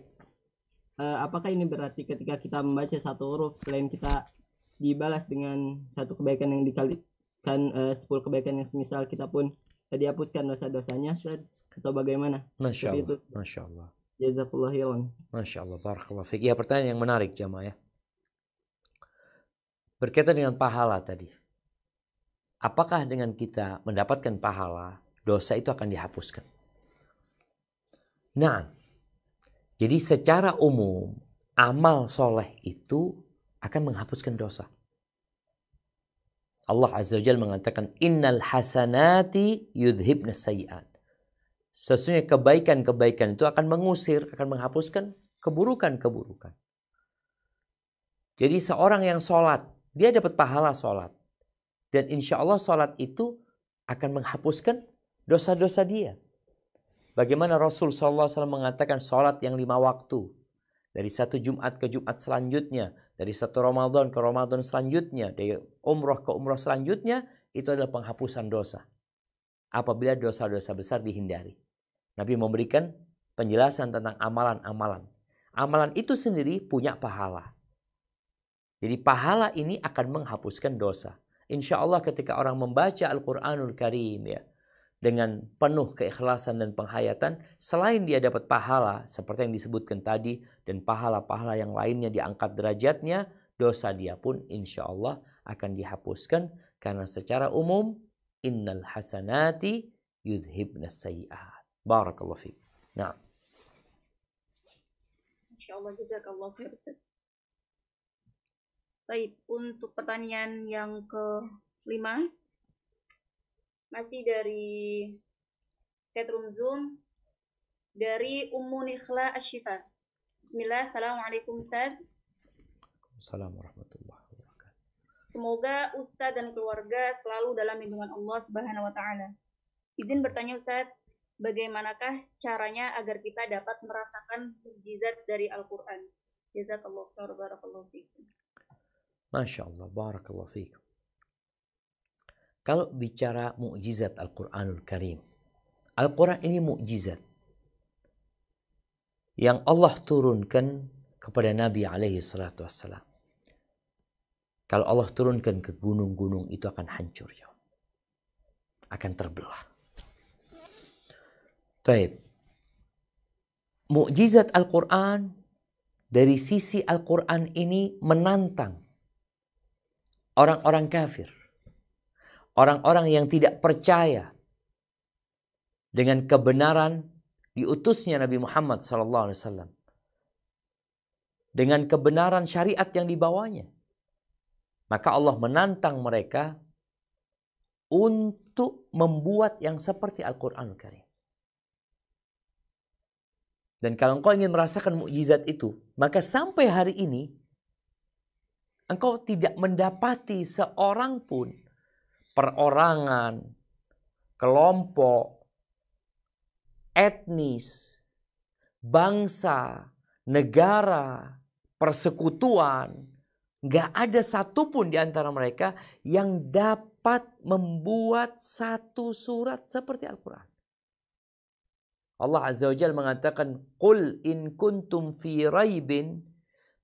Apakah ini berarti ketika kita membaca 1 huruf, selain kita dibalas dengan 1 kebaikan yang dikalikan 10 kebaikan yang semisal, kita pun dihapuskan dosa-dosanya Ustaz? Atau bagaimana? Masya Allah. Masya Allah. Jazakallahu khairan. Masya Allah. Barakallahu fiqh. Ya, pertanyaan yang menarik jamaah ya. Berkaitan dengan pahala tadi. Apakah dengan kita mendapatkan pahala, dosa itu akan dihapuskan? Nah, jadi secara umum, amal soleh itu akan menghapuskan dosa. Allah Azza wa Jalla mengatakan, Innal hasanati yudhibna sayyi'at. Sesungguhnya kebaikan-kebaikan itu akan mengusir, akan menghapuskan keburukan-keburukan. Jadi seorang yang sholat, dia dapat pahala sholat. Dan insya Allah sholat itu akan menghapuskan dosa-dosa dia. Bagaimana Rasul SAW mengatakan sholat yang 5 waktu. Dari 1 Jumat ke Jumat selanjutnya. Dari 1 Ramadan ke Ramadan selanjutnya. Dari umroh ke umroh selanjutnya. Itu adalah penghapusan dosa. Apabila dosa-dosa besar dihindari. Nabi memberikan penjelasan tentang amalan-amalan. Amalan itu sendiri punya pahala. Jadi pahala ini akan menghapuskan dosa. Insya Allah ketika orang membaca Al-Quranul Karim ya, dengan penuh keikhlasan dan penghayatan, selain dia dapat pahala seperti yang disebutkan tadi, dan pahala-pahala yang lainnya diangkat derajatnya, dosa dia pun insya Allah akan dihapuskan. Karena secara umum, innal hasanati yudhibna sayyi'at. Barakallahu fiik. Nah. Insya Allah jazakallahu khair Ustaz. Baik, untuk pertanyaan yang ke-5 masih dari chatroom Zoom dari Ummu Nikhla Asyifa. Bismillah, Assalamualaikum Ustaz. Assalamualaikum warahmatullahi wabarakatuh. Semoga Ustaz dan keluarga selalu dalam lindungan Allah Subhanahu wa taala. Izin bertanya Ustaz, bagaimanakah caranya agar kita dapat merasakan mukjizat dari Al-Qur'an? Jazakallahu khairan barakallahu fiikum. Masya Allah, barakallahu fiikum. Kalau bicara mukjizat Al-Quranul Karim, Al-Quran ini mukjizat yang Allah turunkan kepada Nabi alaihi salatu wassalam. Kalau Allah turunkan ke gunung-gunung itu akan hancur, ya. Akan terbelah. Taib. Mukjizat Al-Quran dari sisi Al-Quran ini menantang orang-orang kafir. Orang-orang yang tidak percaya dengan kebenaran diutusnya Nabi Muhammad SAW. Dengan kebenaran syariat yang dibawanya. Maka Allah menantang mereka untuk membuat yang seperti Al-Quranul Karim. Dan kalau engkau ingin merasakan mukjizat itu, maka sampai hari ini engkau tidak mendapati seorang pun, perorangan, kelompok, etnis, bangsa, negara, persekutuan, gak ada satupun di antara mereka yang dapat membuat satu surat seperti Al-Quran. Allah Azza wa Jalla mengatakan, Qul in kuntum fi raibin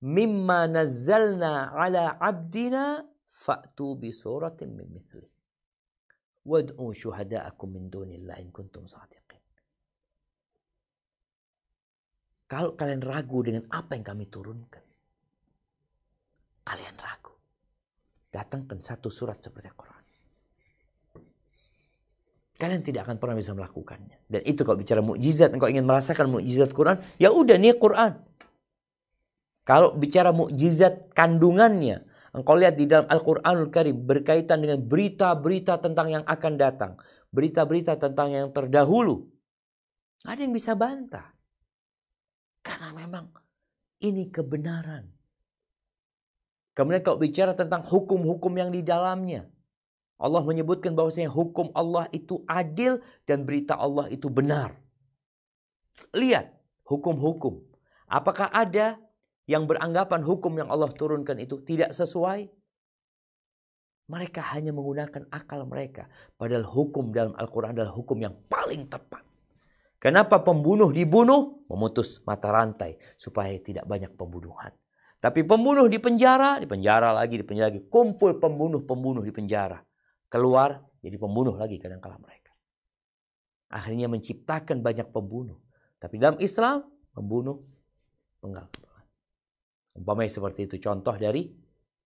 mimma nazzalna ala abdina fa'tu bi suratin min mithli. Wad'u syuhada'akum min dunillah in kuntum sadiqin. Kalau kalian ragu dengan apa yang kami turunkan, kalian ragu, datangkan satu surat seperti Al-Quran. Kalian tidak akan pernah bisa melakukannya. Dan itu kalau bicara mukjizat, engkau ingin merasakan mukjizat Quran, ya udah nih Quran. Kalau bicara mukjizat kandungannya, engkau lihat di dalam Al-Quranul Karim berkaitan dengan berita-berita tentang yang akan datang, berita-berita tentang yang terdahulu. Ada yang bisa bantah. Karena memang ini kebenaran. Kemudian kalau bicara tentang hukum-hukum yang di dalamnya, Allah menyebutkan bahwasanya hukum Allah itu adil dan berita Allah itu benar. Lihat hukum-hukum. Apakah ada yang beranggapan hukum yang Allah turunkan itu tidak sesuai? Mereka hanya menggunakan akal mereka. Padahal hukum dalam Al-Quran adalah hukum yang paling tepat. Kenapa pembunuh dibunuh? Memutus mata rantai supaya tidak banyak pembunuhan. Tapi pembunuh di penjara lagi. Kumpul pembunuh-pembunuh di penjara. Keluar jadi pembunuh lagi kadang-kala mereka. Akhirnya menciptakan banyak pembunuh. Tapi dalam Islam membunuh penggal. Umpamanya seperti itu contoh dari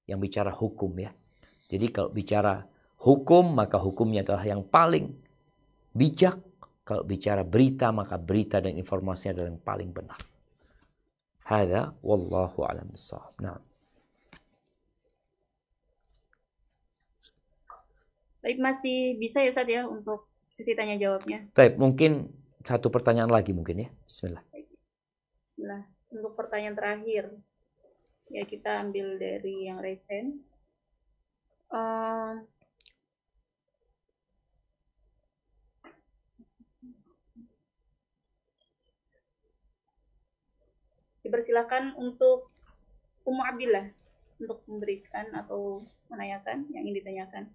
yang bicara hukum, ya. Jadi kalau bicara hukum maka hukumnya adalah yang paling bijak. Kalau bicara berita maka berita dan informasinya adalah yang paling benar. Hada wallahu a'lam bissawab. Nah. Tapi masih bisa ya Ustaz ya untuk sesi tanya jawabnya. Baik, mungkin satu pertanyaan lagi mungkin ya. Bismillah. Bismillah. Untuk pertanyaan terakhir, ya kita ambil dari yang raise hand. Dipersilakan untuk Ummu Abdillah untuk memberikan atau menanyakan yang ingin ditanyakan.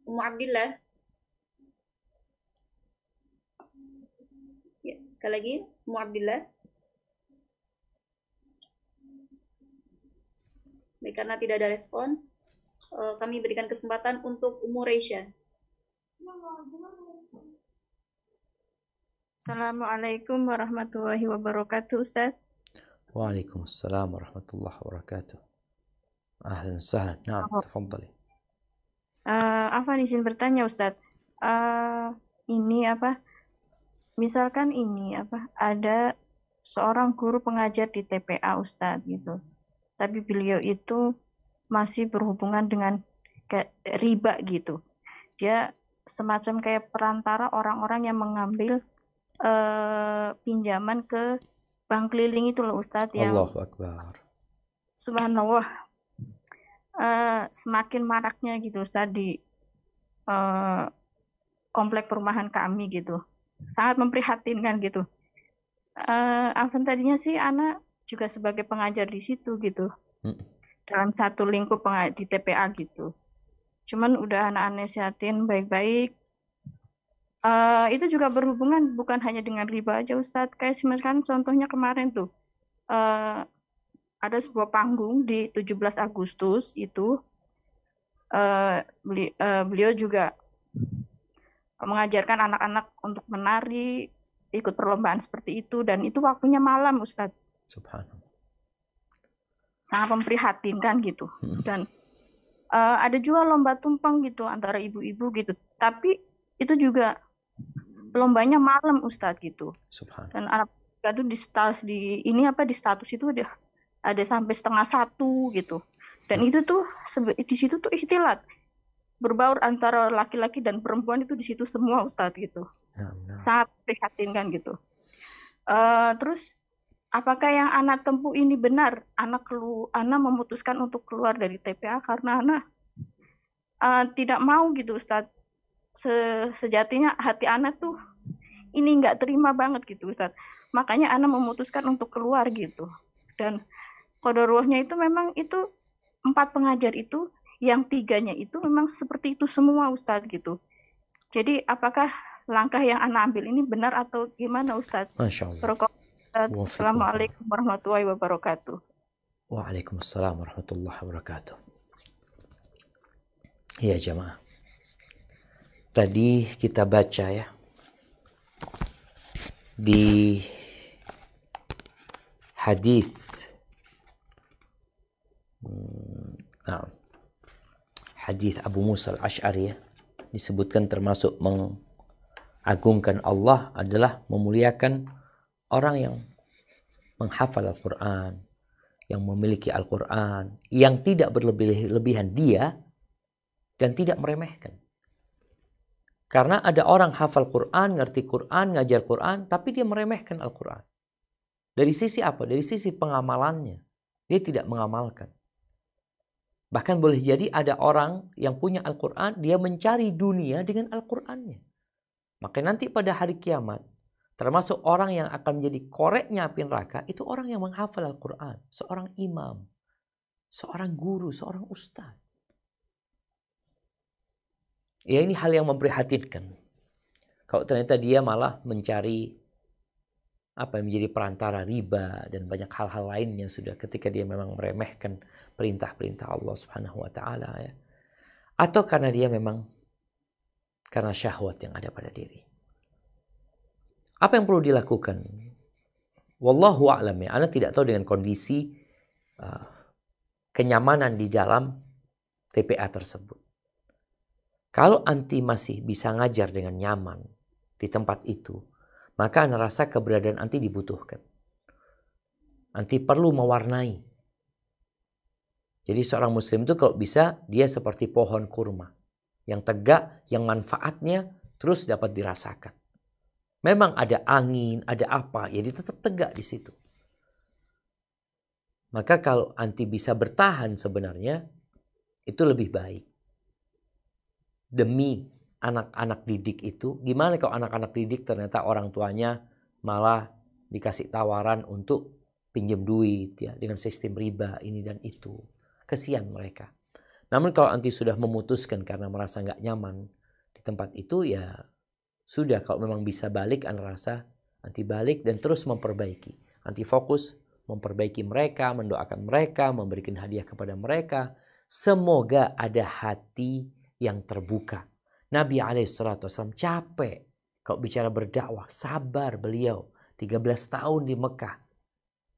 Ummu Abdillah. Ya, sekali lagi, Ummu Abdillah. Baik, karena tidak ada respon, kami berikan kesempatan untuk Ummu Reisha. Assalamualaikum warahmatullahi wabarakatuh, Ustaz. Waalaikumsalam warahmatullahi wabarakatuh. Ahlan sahlan. Naam, tafadhali. Afwan izin bertanya, Ustaz. Ini apa? Misalkan ini apa? Ada seorang guru pengajar di TPA, Ustaz, gitu. Tapi beliau itu masih berhubungan dengan kayak riba gitu. Dia semacam kayak perantara orang-orang yang mengambil pinjaman ke bank keliling itu loh Ustadz, yang Allahu Akbar. Subhanallah, semakin maraknya gitu Ustadz di komplek perumahan kami gitu. Sangat memprihatinkan gitu. Afan tadinya sih anak juga sebagai pengajar di situ gitu. Dalam satu lingkup di TPA gitu. Cuman udah anak-anak nasihatin baik-baik. Itu juga berhubungan bukan hanya dengan riba aja Ustadz. Kayak misalkan contohnya kemarin tuh. Ada sebuah panggung di 17 Agustus itu. Beliau juga mengajarkan anak-anak untuk menari, ikut perlombaan seperti itu, dan itu waktunya malam, Ustadz. Subhanallah. Sangat memprihatinkan gitu. Dan ada juga lomba tumpeng gitu antara ibu-ibu gitu. Tapi itu juga lombanya malam, Ustadz gitu. Subhanallah. Dan anak itu di status itu ada sampai 12:30 gitu. Dan itu tuh di situ tuh ikhtilat. Berbaur antara laki-laki dan perempuan itu di situ semua Ustadz gitu. Sangat prihatinkan gitu. Terus apakah yang anak tempuh ini benar? Anak memutuskan untuk keluar dari TPA karena anak tidak mau gitu Ustadz. Sejatinya hati anak tuh ini nggak terima banget gitu Ustadz. Makanya anak memutuskan untuk keluar gitu. Dan qadarullah itu memang itu 4 pengajar itu, yang 3-nya itu memang seperti itu semua Ustadz gitu. Jadi apakah langkah yang anak ambil ini benar atau gimana Ustadz? Masya Allah. Assalamualaikum warahmatullahi wabarakatuh. Waalaikumsalam warahmatullahi wabarakatuh. Iya jamaah. Tadi kita baca ya. Di hadis hadis Abu Musa al-Asy'ari ya, disebutkan termasuk mengagungkan Allah adalah memuliakan orang yang menghafal Al-Quran, yang memiliki Al-Quran, yang tidak berlebihan dia dan tidak meremehkan. Karena ada orang hafal Quran, ngerti Quran, ngajar Quran, tapi dia meremehkan Al-Quran. Dari sisi apa? Dari sisi pengamalannya. Dia tidak mengamalkan. Bahkan boleh jadi ada orang yang punya Al-Quran, dia mencari dunia dengan Al-Qurannya. Maka nanti pada hari kiamat, termasuk orang yang akan menjadi koreknya api neraka, itu orang yang menghafal Al-Quran. Seorang imam, seorang guru, seorang ustaz. Ya ini hal yang memprihatinkan. Kalau ternyata dia malah mencari menjadi perantara riba dan banyak hal-hal lainnya sudah ketika dia memang meremehkan perintah-perintah Allah Subhanahu wa taala ya. Atau karena dia memang karena syahwat yang ada pada diri. Apa yang perlu dilakukan? Wallahu a'lam ya. Ana tidak tahu dengan kondisi kenyamanan di dalam TPA tersebut. Kalau anti masih bisa ngajar dengan nyaman di tempat itu, maka Ana rasa keberadaan anti dibutuhkan. Anti perlu mewarnai. Jadi seorang muslim itu kalau bisa dia seperti pohon kurma. Yang tegak, yang manfaatnya terus dapat dirasakan. Memang ada angin, ada apa, ya dia tetap tegak di situ. Maka kalau anti bisa bertahan sebenarnya, itu lebih baik. Demi anak-anak didik itu, gimana kalau anak-anak didik ternyata orang tuanya malah dikasih tawaran untuk pinjam duit ya dengan sistem riba ini dan itu. Kesian mereka. Namun kalau anti sudah memutuskan karena merasa nggak nyaman di tempat itu ya sudah, kalau memang bisa balik, Ana rasa anti balik dan terus memperbaiki. Anti fokus memperbaiki mereka, mendoakan mereka, memberikan hadiah kepada mereka. Semoga ada hati yang terbuka. Nabi SAW capek kalau bicara berdakwah, sabar beliau. 13 tahun di Mekah.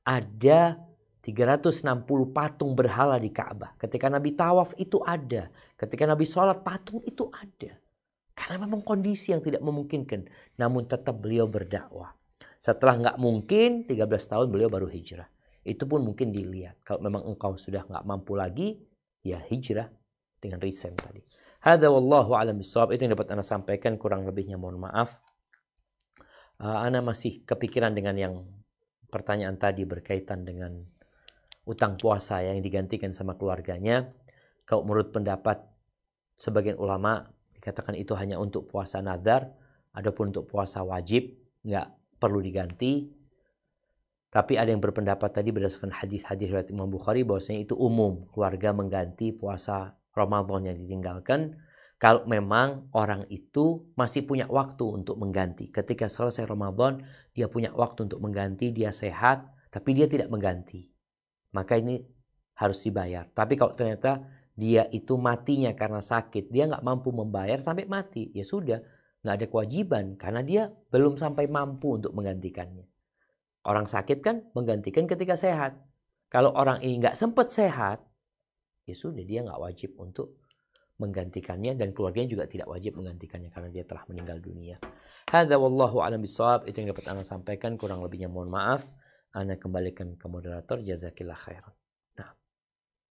Ada 360 patung berhala di Ka'bah. Ketika Nabi tawaf itu ada. Ketika Nabi sholat patung itu ada. Karena memang kondisi yang tidak memungkinkan. Namun tetap beliau berdakwah. Setelah nggak mungkin, 13 tahun beliau baru hijrah. Itu pun mungkin dilihat. Kalau memang engkau sudah nggak mampu lagi, ya hijrah dengan resign tadi. Hada wallahu a'lam bishawab. Itu yang dapat Ana sampaikan, kurang lebihnya mohon maaf. Ana masih kepikiran dengan yang pertanyaan tadi berkaitan dengan utang puasa yang digantikan sama keluarganya. Kalau menurut pendapat sebagian ulama Dikatakan itu hanya untuk puasa nadar, adapun untuk puasa wajib nggak perlu diganti. Tapi ada yang berpendapat tadi berdasarkan hadis-hadis riwayat Imam Bukhari bahwasanya itu umum, keluarga mengganti puasa Ramadan yang ditinggalkan kalau memang orang itu masih punya waktu untuk mengganti. Ketika selesai Ramadan, dia punya waktu untuk mengganti, dia sehat, tapi dia tidak mengganti. Maka ini harus dibayar. Tapi kalau ternyata dia itu matinya karena sakit, dia nggak mampu membayar sampai mati, ya sudah, nggak ada kewajiban karena dia belum sampai mampu untuk menggantikannya. Orang sakit kan menggantikan ketika sehat. Kalau orang ini nggak sempat sehat, ya sudah, dia nggak wajib untuk menggantikannya dan keluarganya juga tidak wajib menggantikannya karena dia telah meninggal dunia. Hadza wallahu a'lam bishawab. Itu yang dapat Ana sampaikan, kurang lebihnya mohon maaf. Ana kembalikan ke moderator. Jazakillah khairan.